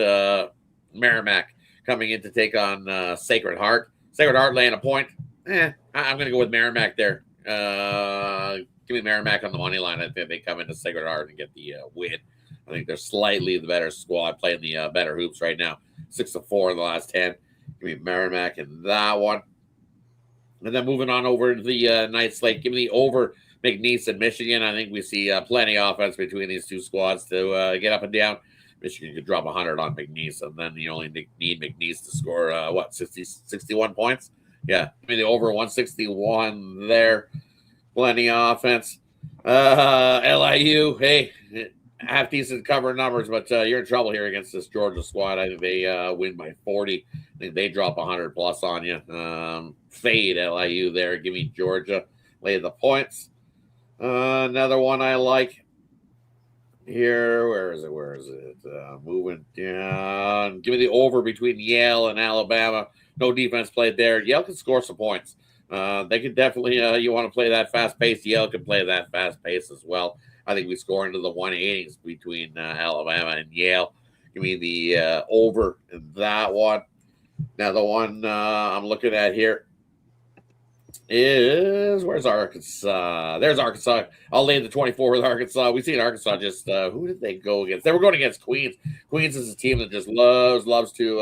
Merrimack coming in to take on Sacred Heart. Sacred Heart laying a point. I'm going to go with Merrimack there. Give me Merrimack on the money line. I think they come into Sacred Heart and get the win. I think they're slightly the better squad, playing the better hoops right now. 6-4 in the last 10. Give me Merrimack in that one. And then moving on over to the night slate, give me the over McNeese and Michigan. I think we see plenty of offense between these two squads to get up and down. Michigan could drop 100 on McNeese, and then you only need McNeese to score, 61 points? Yeah, give me the over 161 there. Plenty of offense. LIU, hey, half decent cover numbers, but you're in trouble here against this Georgia squad. I think they win by 40. I think they drop 100 plus on you. Fade LIU there. Give me Georgia. Lay the points. Another one I like here. Where is it? Moving down. Give me the over between Yale and Alabama. No defense played there. Yale can score some points. They could definitely, you want to play that fast pace. Yale can play that fast pace as well. I think we score into the 180s between Alabama and Yale. Give me the over in that one. Now, the one I'm looking at here is, where's Arkansas? There's Arkansas. I'll lay the 24 with Arkansas. We've seen Arkansas just, who did they go against? They were going against Queens. Queens is a team that just loves to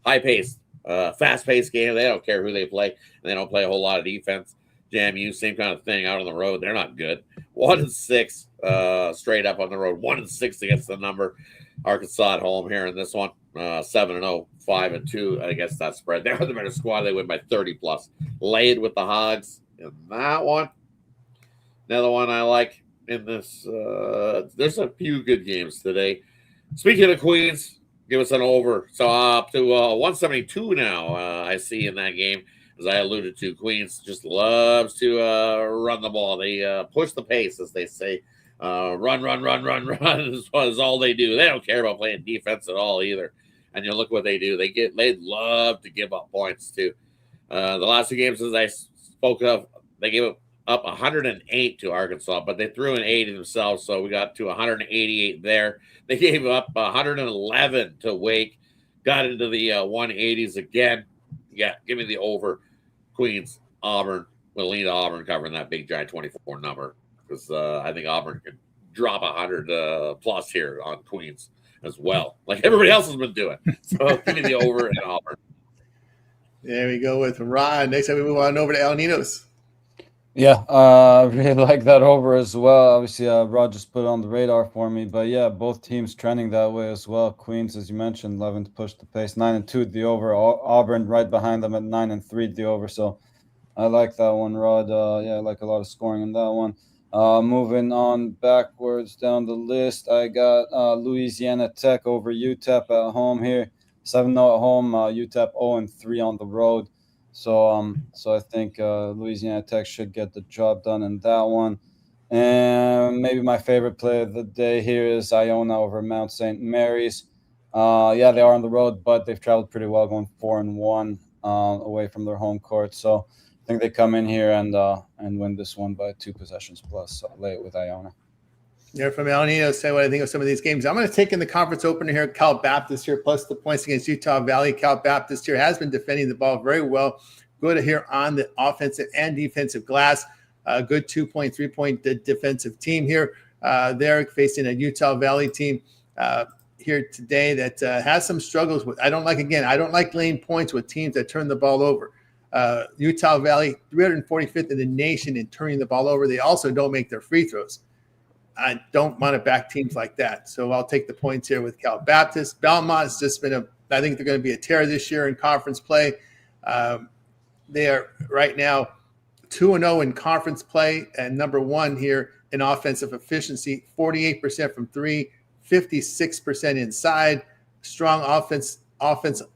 high-paced, fast-paced game. They don't care who they play. They don't play a whole lot of defense. JMU, same kind of thing out on the road. They're not good. 1-6 straight up on the road. 1-6 against the number. Arkansas at home here in this one. 7-0, 5-2 against that spread. They're the better squad. They win by 30 plus. Laid with the Hogs in that one. Another one I like in this. There's a few good games today. Speaking of Queens, give us an over. So up to 172 now. I see in that game. As I alluded to, Queens just loves to run the ball. They push the pace, as they say. Run is all they do. They don't care about playing defense at all either. And you look what they do. They love to give up points too. The last two games, as I spoke of, they gave up 108 to Arkansas, but they threw in 80 themselves, so we got to 188 there. They gave up 111 to Wake. Got into the 180s again. Yeah, give me the over. Queens, Auburn. We'll lean to Auburn covering that big giant 24 number, because I think Auburn could drop 100 plus here on Queens as well, like everybody else has been doing. So give me the over in Auburn. There we go with Ron. Next time we move on over to El Ninos. Yeah, I really like that over as well. Obviously, Rod just put it on the radar for me. But yeah, both teams trending that way as well. Queens, as you mentioned, 11 to push the pace, 9-2 the over. Auburn right behind them at 9-3 the over. So I like that one, Rod. Yeah, I like a lot of scoring in that one. Moving on backwards down the list, I got Louisiana Tech over UTEP at home here. 7-0 at home, UTEP 0-3 on the road. So I think Louisiana Tech should get the job done in that one. And maybe my favorite play of the day here is Iona over Mount St. Mary's. Yeah, they are on the road, but they've traveled pretty well, going 4-1 away from their home court. So I think they come in here and win this one by 2 possessions plus. So I'll lay it with Iona. Yeah, from El Nino, say what I think of some of these games. I'm going to take in the conference opener here, Cal Baptist here, plus the points against Utah Valley. Cal Baptist here has been defending the ball very well. Good here on the offensive and defensive glass. Good 2-point, 3-point defensive team here. They're facing a Utah Valley team here today that has some struggles with. I don't like laying points with teams that turn the ball over. Utah Valley, 345th in the nation in turning the ball over. They also don't make their free throws. I don't want to back teams like that. So I'll take the points here with Cal Baptist. Belmont's just been I think they're going to be a tear this year in conference play. They are right now 2-0 in conference play and number 1 here in offensive efficiency, 48% from 3, 56% inside. Strong offense,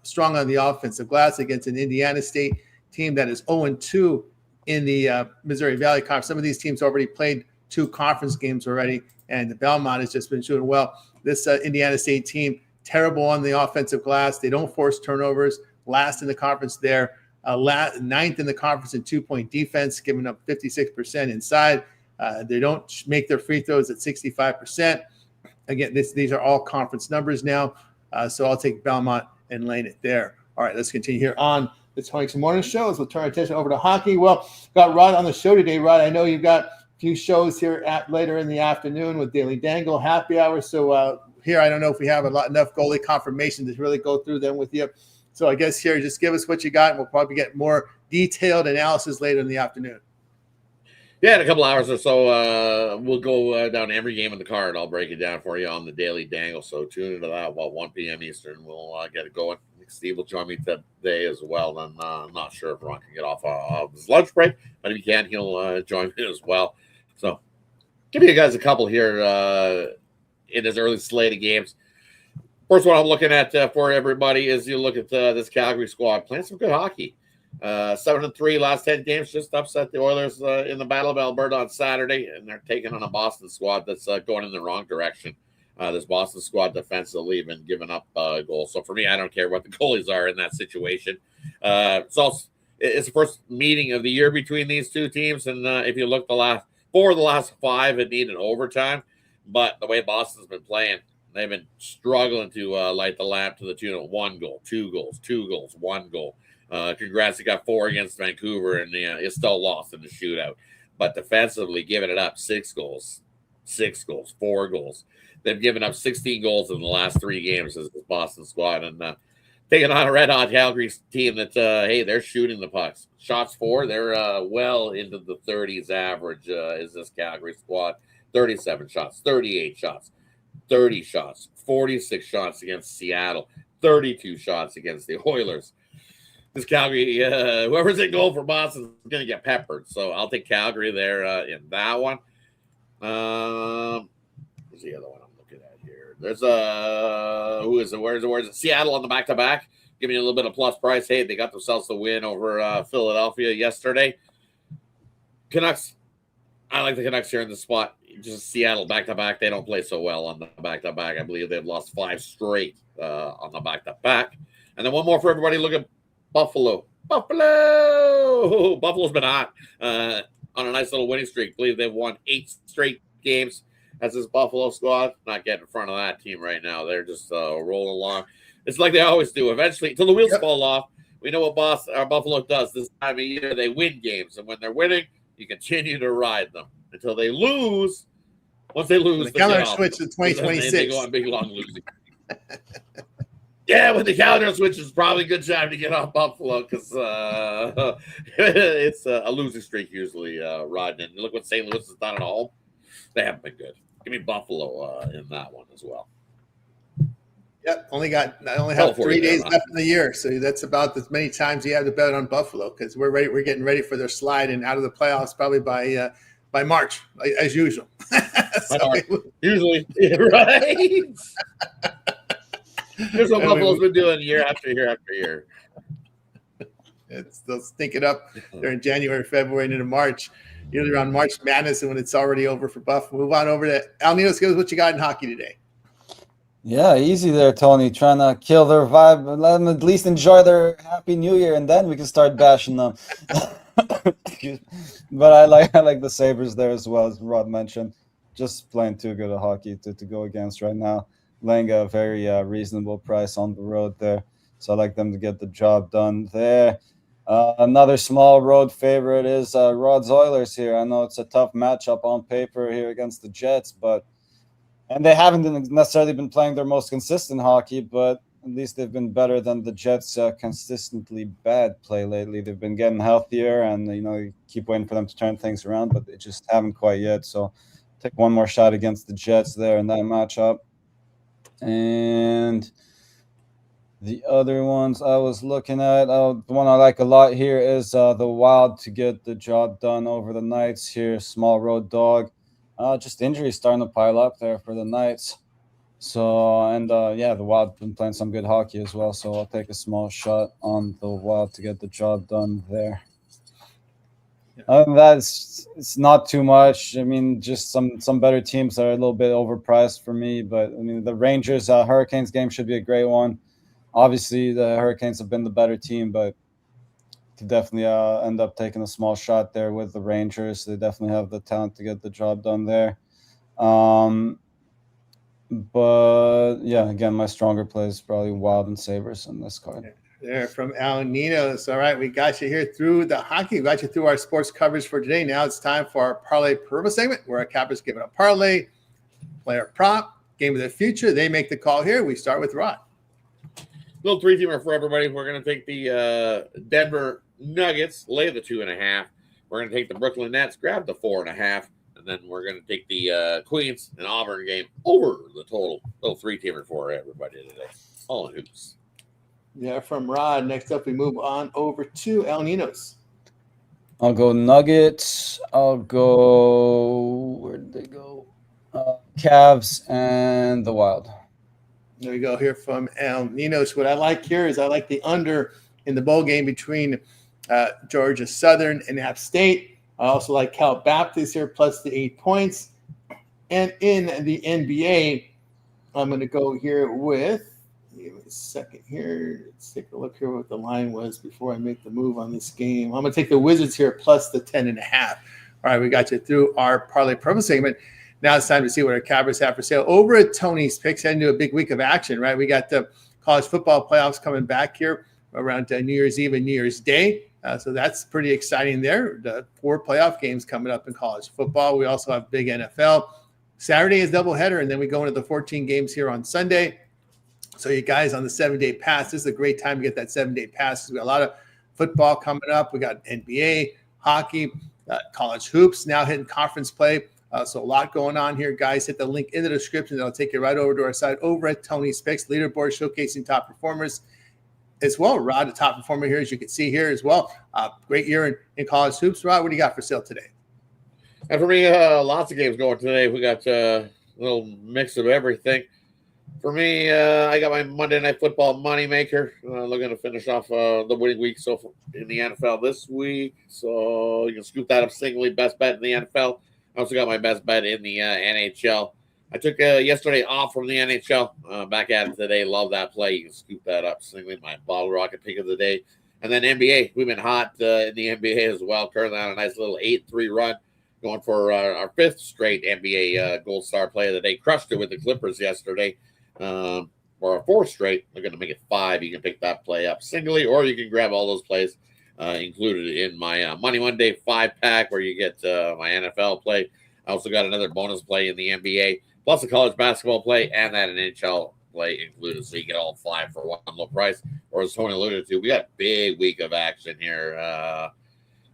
strong on the offensive glass against an Indiana State team that is 0-2 in the Missouri Valley Conference. Some of these teams already played 2 conference games already, and the Belmont has just been shooting well. This Indiana State team, terrible on the offensive glass. They don't force turnovers. Last in the conference there. Ninth in the conference in 2-point defense, giving up 56% inside. They don't make their free throws at 65%. Again, these are all conference numbers now. So I'll take Belmont and lane it there. All right, let's continue here on the Tony Morning Show. We'll turn our attention over to hockey. Well, got Rod on the show today. Rod, I know you've got a few shows here later in the afternoon with Daily Dangle, Happy Hour. So here, I don't know if we have enough goalie confirmation to really go through them with you. So I guess here, just give us what you got, and we'll probably get more detailed analysis later in the afternoon. Yeah, in a couple hours or so, we'll go down every game in the card. I'll break it down for you on the Daily Dangle. So tune into that about 1 p.m. Eastern. We'll get it going. Steve will join me today as well. I'm not sure if Ron can get off of his lunch break, but if he can, he'll join me as well. So give you guys a couple here in this early slate of games. First one I'm looking at for everybody is you look at this Calgary squad playing some good hockey. 7-3 last 10 games, just upset the Oilers in the Battle of Alberta on Saturday, and they're taking on a Boston squad that's going in the wrong direction. This Boston squad defensively been giving up goals. So for me, I don't care what the goalies are in that situation. It's the first meeting of the year between these two teams, and if you look the last 5, it needed overtime. But the way Boston's been playing, they've been struggling to light the lamp to the tune of 1 goal, 2 goals, 2 goals, 1 goal. Congrats, he got 4 against Vancouver, and it's still lost in the shootout. But defensively, giving it up 6 goals, 4 goals. They've given up 16 goals in the last 3 games as the Boston squad, and taking on a red-hot Calgary team that, hey, they're shooting the pucks. Shots for, they're well into the 30s average is this Calgary squad. 37 shots, 38 shots, 30 shots, 46 shots against Seattle, 32 shots against the Oilers. This Calgary, whoever's in goal for Boston is going to get peppered. So I'll take Calgary there in that one. Where's the other one I'm looking at here? There's where's it? Seattle on the back-to-back. Give me a little bit of plus price. Hey, they got themselves the win over Philadelphia yesterday. Canucks, I like the Canucks here in the spot. Just Seattle back-to-back. They don't play so well on the back-to-back. I believe they've lost 5 straight on the back-to-back. And then one more for everybody. Look at Buffalo. Buffalo's been hot on a nice little winning streak. I believe they've won 8 straight games as this Buffalo squad. Not getting in front of that team right now. They're just rolling along. It's like they always do. Eventually, until the wheels fall off, we know what Buffalo does this time of year. They win games. And when they're winning, you continue to ride them until they lose. Once they lose, the calendar switch to 2026. They go on big, long losing. Yeah, with the calendar switch, it's probably a good time to get off Buffalo because it's a losing streak usually, Rod. And look what St. Louis has done at home. They haven't been good. Give me Buffalo in that one as well. Yep, I only have 3 days left in the year, so that's about as many times you have to bet on Buffalo because we're ready. We're getting ready for their slide and out of the playoffs probably by March, as usual. Usually, right? Here's what Buffalo's been doing year after year after year. They'll stink it up during January, February, and into March. Usually around March Madness and when it's already over for Buffalo. Move on over to Al Nino. Give us what you got in hockey today. Yeah, easy there, Tony. Trying to kill their vibe and let them at least enjoy their Happy New Year, and then we can start bashing them. But I like the Sabres there as well, as Rod mentioned. Just playing too good a hockey to go against right now. Laying a very reasonable price on the road there. So I like them to get the job done there. Another small road favorite is Rod's Oilers here. I know it's a tough matchup on paper here against the Jets, and they haven't necessarily been playing their most consistent hockey, but at least they've been better than the Jets' consistently bad play lately. They've been getting healthier, and you keep waiting for them to turn things around, but they just haven't quite yet. So take one more shot against the Jets there in that matchup. And The other ones I was looking at, the one I like a lot here is the Wild to get the job done over the Knights here. Small road dog. Just injuries starting to pile up there for the Knights. So, and the Wild been playing some good hockey as well. So I'll take a small shot on the Wild to get the job done there. Other than that, it's not too much. I mean, just some better teams that are a little bit overpriced for me. But I mean, the Rangers Hurricanes game should be a great one. Obviously, the Hurricanes have been the better team, but could definitely end up taking a small shot there with the Rangers. They definitely have the talent to get the job done there. But yeah, again, my stronger play is probably Wild and Sabres in this card. There from Al Ninos. All right, we got you here through the hockey. We got you through our sports coverage for today. Now it's time for our parlay purple segment, where our cappers give it a parlay, player prop, game of the future. They make the call here. We start with Rod. Little three-teamer for everybody. We're going to take the Denver Nuggets, lay the 2.5. We're going to take the Brooklyn Nets, grab the 4.5. And then we're going to take the Queens and Auburn game over the total. Little three-teamer for everybody today. All in hoops. Yeah, from Rod. Next up, we move on over to El Ninos. I'll go Nuggets. I'll go, where did they go? Cavs and the Wild. There we go here from El Ninos. What I like here is I like the under in the bowl game between Georgia Southern and App State. I also like Cal Baptist here plus the 8 points. And in the NBA, I'm going to go here with, give me a second here. Let's take a look here what the line was before I make the move on this game. I'm going to take the Wizards here plus the 10.5. All right, we got you through our parlay purple segment. Now it's time to see what our cappers have for sale over at Tony's Picks. Heading into a big week of action, right? We got the college football playoffs coming back here around New Year's Eve and New Year's Day. So that's pretty exciting there. The 4 playoff games coming up in college football. We also have big NFL. Saturday is doubleheader, and then we go into the 14 games here on Sunday. So you guys on the 7-day pass, this is a great time to get that 7-day pass. We got a lot of football coming up. We got NBA, hockey, college hoops now hitting conference play. So a lot going on here, guys. Hit the link in the description. That'll take you right over to our site over at Tony's Picks, leaderboard showcasing top performers as well. Rod, the top performer here, as you can see here as well. Great year in college hoops. Rod, what do you got for sale today? And for me, lots of games going today. We got a little mix of everything. For me, I got my Monday Night Football moneymaker. Looking to finish off the winning week so in the NFL this week. So you can scoop that up singly. Best bet in the NFL. I also got my best bet in the NHL. I took yesterday off from the NHL. Back at it today. Love that play. You can scoop that up singly. My bottle rocket pick of the day. And then NBA. We've been hot in the NBA as well. Currently on a nice little 8-3 run. Going for our 5th straight NBA Gold Star play of the day. Crushed it with the Clippers yesterday. Or a 4th straight. They're going to make it 5. You can pick that play up singly, or you can grab all those plays included in my Money Monday 5-pack where you get my NFL play. I also got another bonus play in the NBA, plus a college basketball play and that NHL play included. So you get all 5 for one low price. Or as Tony alluded to, we got a big week of action here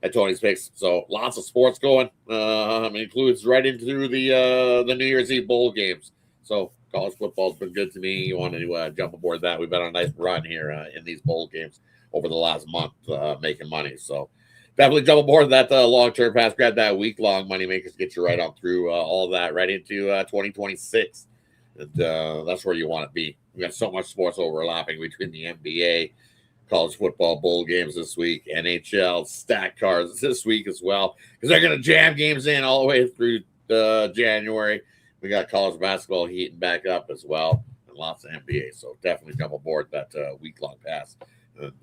at Tony's Picks. So lots of sports going. Includes right into the New Year's Eve bowl games. So college football's been good to me. You want to jump aboard that. We've been on a nice run here in these bowl games over the last month making money. So definitely jump aboard that long-term pass. Grab that week-long money makers. Get you right on through all that right into 2026. And that's where you want to be. We got so much sports overlapping between the NBA, college football bowl games this week, NHL, stack cards this week as well, because they're going to jam games in all the way through January. We got college basketball heating back up as well, and lots of NBA. So definitely jump aboard that week-long pass. And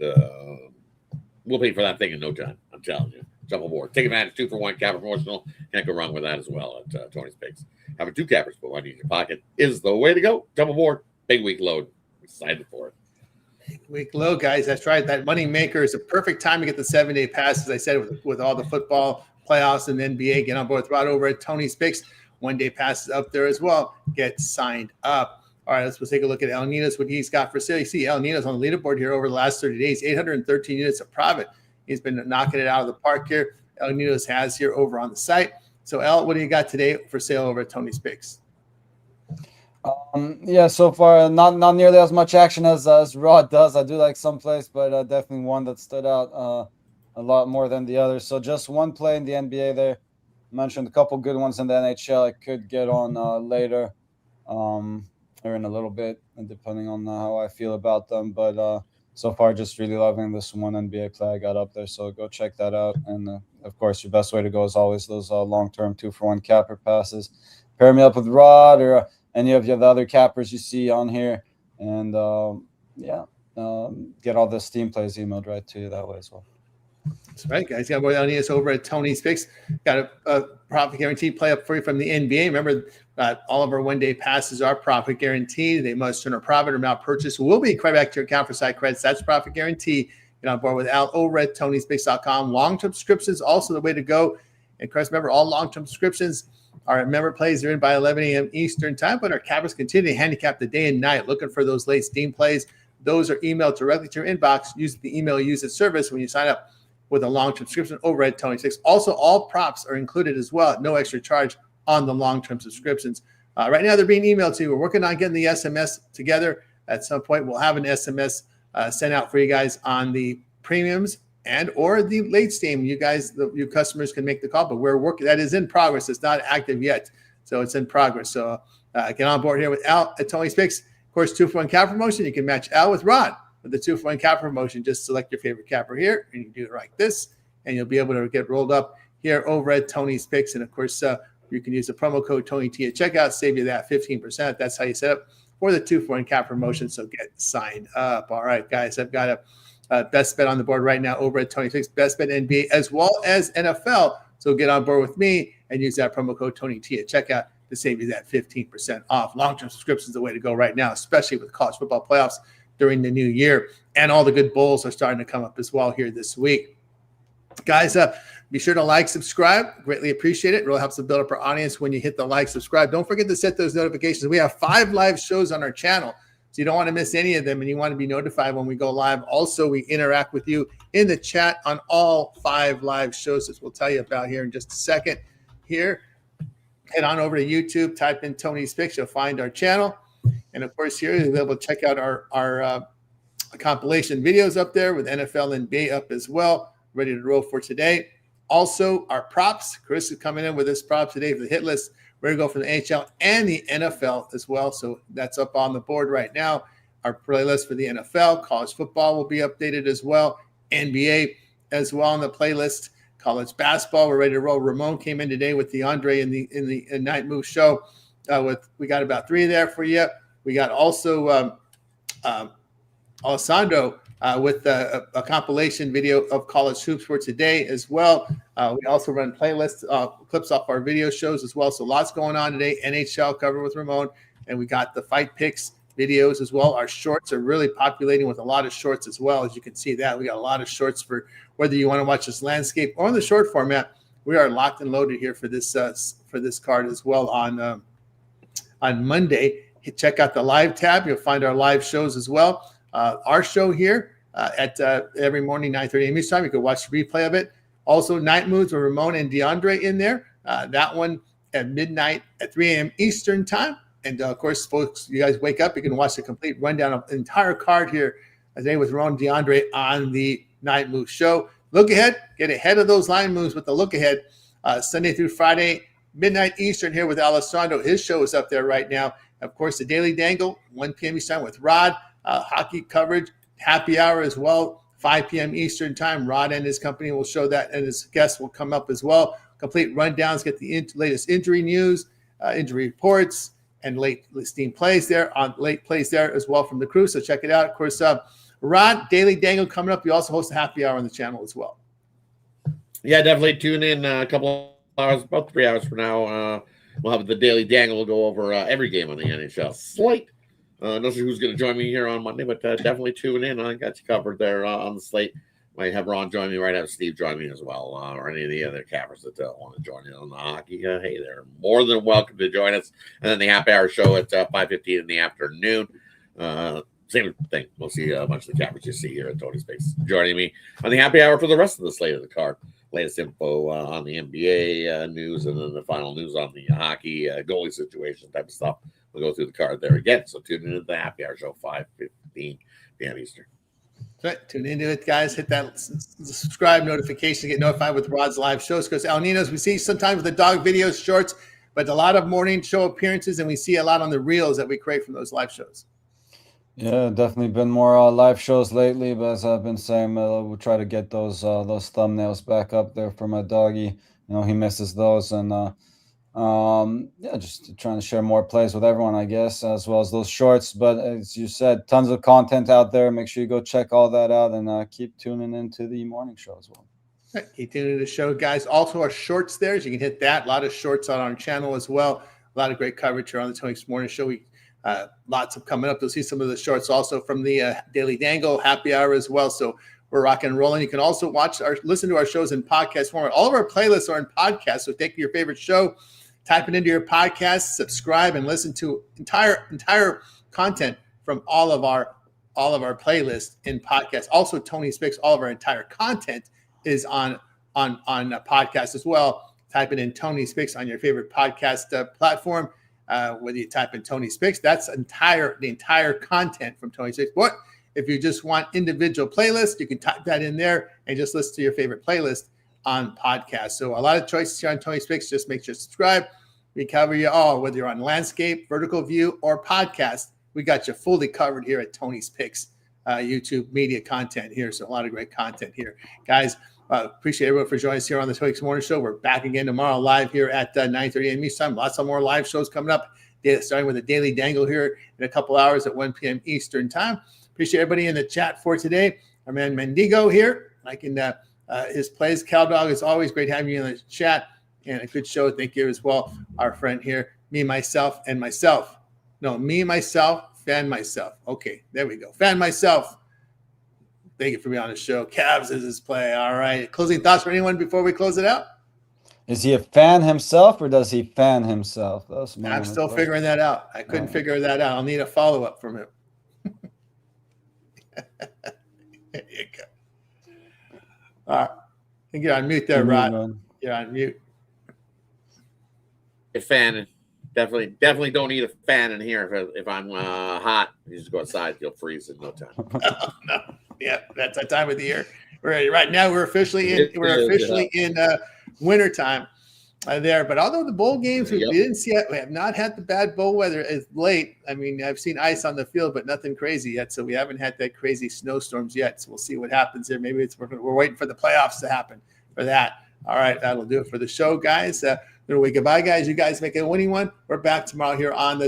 we'll pay for that thing in no time. I'm telling you. Jump aboard. Take advantage. 2-for-1 capper promotional. Can't go wrong with that as well at Tony's Picks. Having 2 cappers put one in your pocket is the way to go. Jump aboard. Big week load. Excited for it. Week low, guys. That's right. That money maker is a perfect time to get the 7-day pass, as I said, with all the football playoffs and NBA. Get on board with Rod over at Tony's Picks. 1-day passes up there as well. Get signed up. All right, let's take a look at El Ninos, what he's got for sale. You see El Ninos on the leaderboard here over the last 30 days, 813 units of profit. He's been knocking it out of the park here. El Ninos has here over on the site. So, El, what do you got today for sale over at Tony's Picks? Yeah, so far not nearly as much action as Rod does. I do like some plays, but definitely one that stood out a lot more than the others. So just one play in the NBA there. Mentioned a couple good ones in the NHL. I could get on later, or in a little bit, depending on how I feel about them. But so far, just really loving this one NBA play I got up there. So go check that out. And of course, your best way to go is always those long-term 2-for-1 capper passes. Pair me up with Rod or any of the other cappers you see on here, and get all the Steam plays emailed right to you that way as well. That's right, guys. Got more on us over at Tony's Picks. Got a profit guarantee play up for you from the NBA. Remember, all of our one-day passes are profit guaranteed. They must turn a profit or amount purchase will be credited back to your account for side credits. That's profit guarantee. Get on board with Al over at Tony'sPicks.com. Long-term subscriptions also the way to go. And, Chris, remember, all long-term subscriptions our member plays are in by 11 a.m. Eastern time, but our cappers continue to handicap the day and night, looking for those late Steam plays. Those are emailed directly to your inbox. Use the email usage service when you sign up with a long-term subscription over at Tony's Picks. Also, all props are included as well at no extra charge on the long-term subscriptions. Right now, they're being emailed to you. We're working on getting the SMS together. At some point, we'll have an SMS sent out for you guys on the premiums and or the late Steam. You guys, your customers can make the call, but we're working. That is in progress. It's not active yet, so it's in progress. So get on board here with Al at Tony's Picks. Of course, 2-for-1 cap promotion. You can match Al with Rod with the 2-for-1 cap promotion. Just select your favorite capper here, and you do it like this, and you'll be able to get rolled up here over at Tony's Picks. And of course, you can use the promo code TonyT at checkout, save you that 15%. That's how you set up for the 2-for-1 cap promotion. So get signed up. All right, guys, I've got a best bet on the board right now over at Tony's Picks, best bet NBA as well as NFL. So get on board with me and use that promo code TonyT at checkout to save you that 15% off. Long-term subscriptions is the way to go right now, especially with college football playoffs during the new year. And all the good bowls are starting to come up as well here this week. Guys, be sure to like, subscribe. Greatly appreciate it. It really helps to build up our audience when you hit the like, subscribe. Don't forget to set those notifications. We have 5 live shows on our channel, so you don't want to miss any of them, and you want to be notified when we go live. Also, we interact with you in the chat on all 5 live shows, as we'll tell you about here in just a second. Here, head on over to YouTube, type in Tony's Picks. You'll find our channel. And, of course, here you'll be able to check out our compilation videos up there with NFL and NBA up as well, ready to roll for today. Also, our props. Chris is coming in with his props today for the hit list. We're going to go from the NHL and the NFL as well. So that's up on the board right now. Our playlist for the NFL, college football will be updated as well. NBA as well on the playlist. College basketball, we're ready to roll. Ramon came in today with DeAndre in the Night Move show. We got about 3 there for you. We got also Alessandro with a compilation video of college hoops for today as well. We also run playlists, clips off our video shows as well. So lots going on today. NHL covered with Ramon, and we got the fight picks videos as well. Our shorts are really populating with a lot of shorts as well. As you can see that we got a lot of shorts for whether you want to watch this landscape or in the short format. We are locked and loaded here for this card as well on Monday. Check out the live tab. You'll find our live shows as well. Our show here at every morning, 9:30 a.m. Eastern time. You can watch the replay of it. Also, Night Moods with Ramon and DeAndre in there. That one at midnight at 3 a.m. Eastern time. And, of course, folks, you guys wake up, you can watch the complete rundown of the entire card here today with Ramon and DeAndre on the Night Moves show. Look ahead. Get ahead of those line moves with the look ahead. Sunday through Friday, midnight Eastern here with Alessandro. His show is up there right now. Of course, the Daily Dangle, 1 p.m. Eastern with Rod. Hockey coverage, happy hour as well, 5 p.m. Eastern time. Rod and his company will show that, and his guests will come up as well. Complete rundowns, get the latest injury news, injury reports, and late Steam plays there as well from the crew. So check it out. Of course, Rod, Daily Dangle coming up. We also host a happy hour on the channel as well. Yeah, definitely tune in a couple hours, about 3 hours from now. We'll have the Daily Dangle. We'll go over every game on the NHL slate. Not sure who's going to join me here on Monday, but definitely tune in. I got you covered there on the slate. Might have Ron join me, right? Have Steve join me as well, or any of the other cappers that want to join in on the hockey. Hey, they're more than welcome to join us. And then the happy hour show at 5:15 in the afternoon. Same thing. We'll see a bunch of the cappers you see here at Tony's Space joining me on the happy hour for the rest of the slate of the card. Latest info on the NBA news, and then the final news on the hockey goalie situation type of stuff. we'll go through the card there again. So tune into the Happy Hour Show, 5:15 p.m. Eastern. Right. Tune into it, guys. Hit that subscribe notification to get notified with Rod's live shows. Because El Nino's, we see sometimes with the dog videos, shorts, but a lot of morning show appearances, and we see a lot on the reels that we create from those live shows. Yeah, definitely been more live shows lately, but as I've been saying, we'll try to get those thumbnails back up there for my doggy. He misses those, and yeah, just trying to share more plays with everyone, I guess, as well as those shorts. But as you said, tons of content out there. Make sure you go check all that out, and keep tuning into the morning show as well. Right. Keep tuning into the show, guys. Also, our shorts there, so you can hit that. A lot of shorts on our channel as well. A lot of great coverage here on the Tony Morning Show. Lots of coming up. You'll see some of the shorts also from the Daily Dangle Happy Hour as well. So we're rocking and rolling. You can also listen to our shows in podcast format. All of our playlists are in podcast. So take your favorite show, type it into your podcast, subscribe, and listen to entire content from all of our playlists in podcast. Also, Tony Speaks. All of our entire content is on a podcast as well. Type it in Tony Speaks on your favorite podcast platform. Whether you type in Tony Speaks, that's the entire content from Tony Speaks. But if you just want individual playlists, you can type that in there and just listen to your favorite playlist on podcast. So a lot of choices here on Tony Speaks. Just make sure to subscribe. We cover you all, whether you're on landscape, vertical view, or podcast. We got you fully covered here at Tony Speaks YouTube media content here. So a lot of great content here, guys. Appreciate everyone for joining us here on the Tony Morning Show. We're back again tomorrow live here at 9:30 a.m. Eastern time. Lots of more live shows coming up, starting with the Daily Dangle here in a couple hours at 1 p.m. Eastern time. Appreciate everybody in the chat for today. Our man Mendigo here, liking his plays. Cowdog, is always great having you in the chat, and a good show. Thank you as well. Our friend here, me, myself, and myself. No, me, myself, fan myself. Okay, there we go. Fan myself. Thank you for being on the show. Cavs is his play. All right. Closing thoughts for anyone before we close it out? Is he a fan himself, or does he fan himself? I'm still figuring that out. I couldn't figure that out. I'll need a follow-up from him. There you go. All right. I think you're on mute there, Rod. You're on mute. A fan. Definitely don't need a fan in here. If I'm hot, you just go outside. You'll freeze in no time. Oh, no. Yeah, that's that time of the year. Right now we're officially in wintertime there. But although the bowl games we didn't see it, we have not had the bad bowl weather as late. I mean, I've seen ice on the field, but nothing crazy yet. So we haven't had that crazy snowstorms yet. So we'll see what happens here. Maybe we're waiting for the playoffs to happen for that. All right, that'll do it for the show, guys. Goodbye, guys. You guys make it a winning one. We're back tomorrow here on the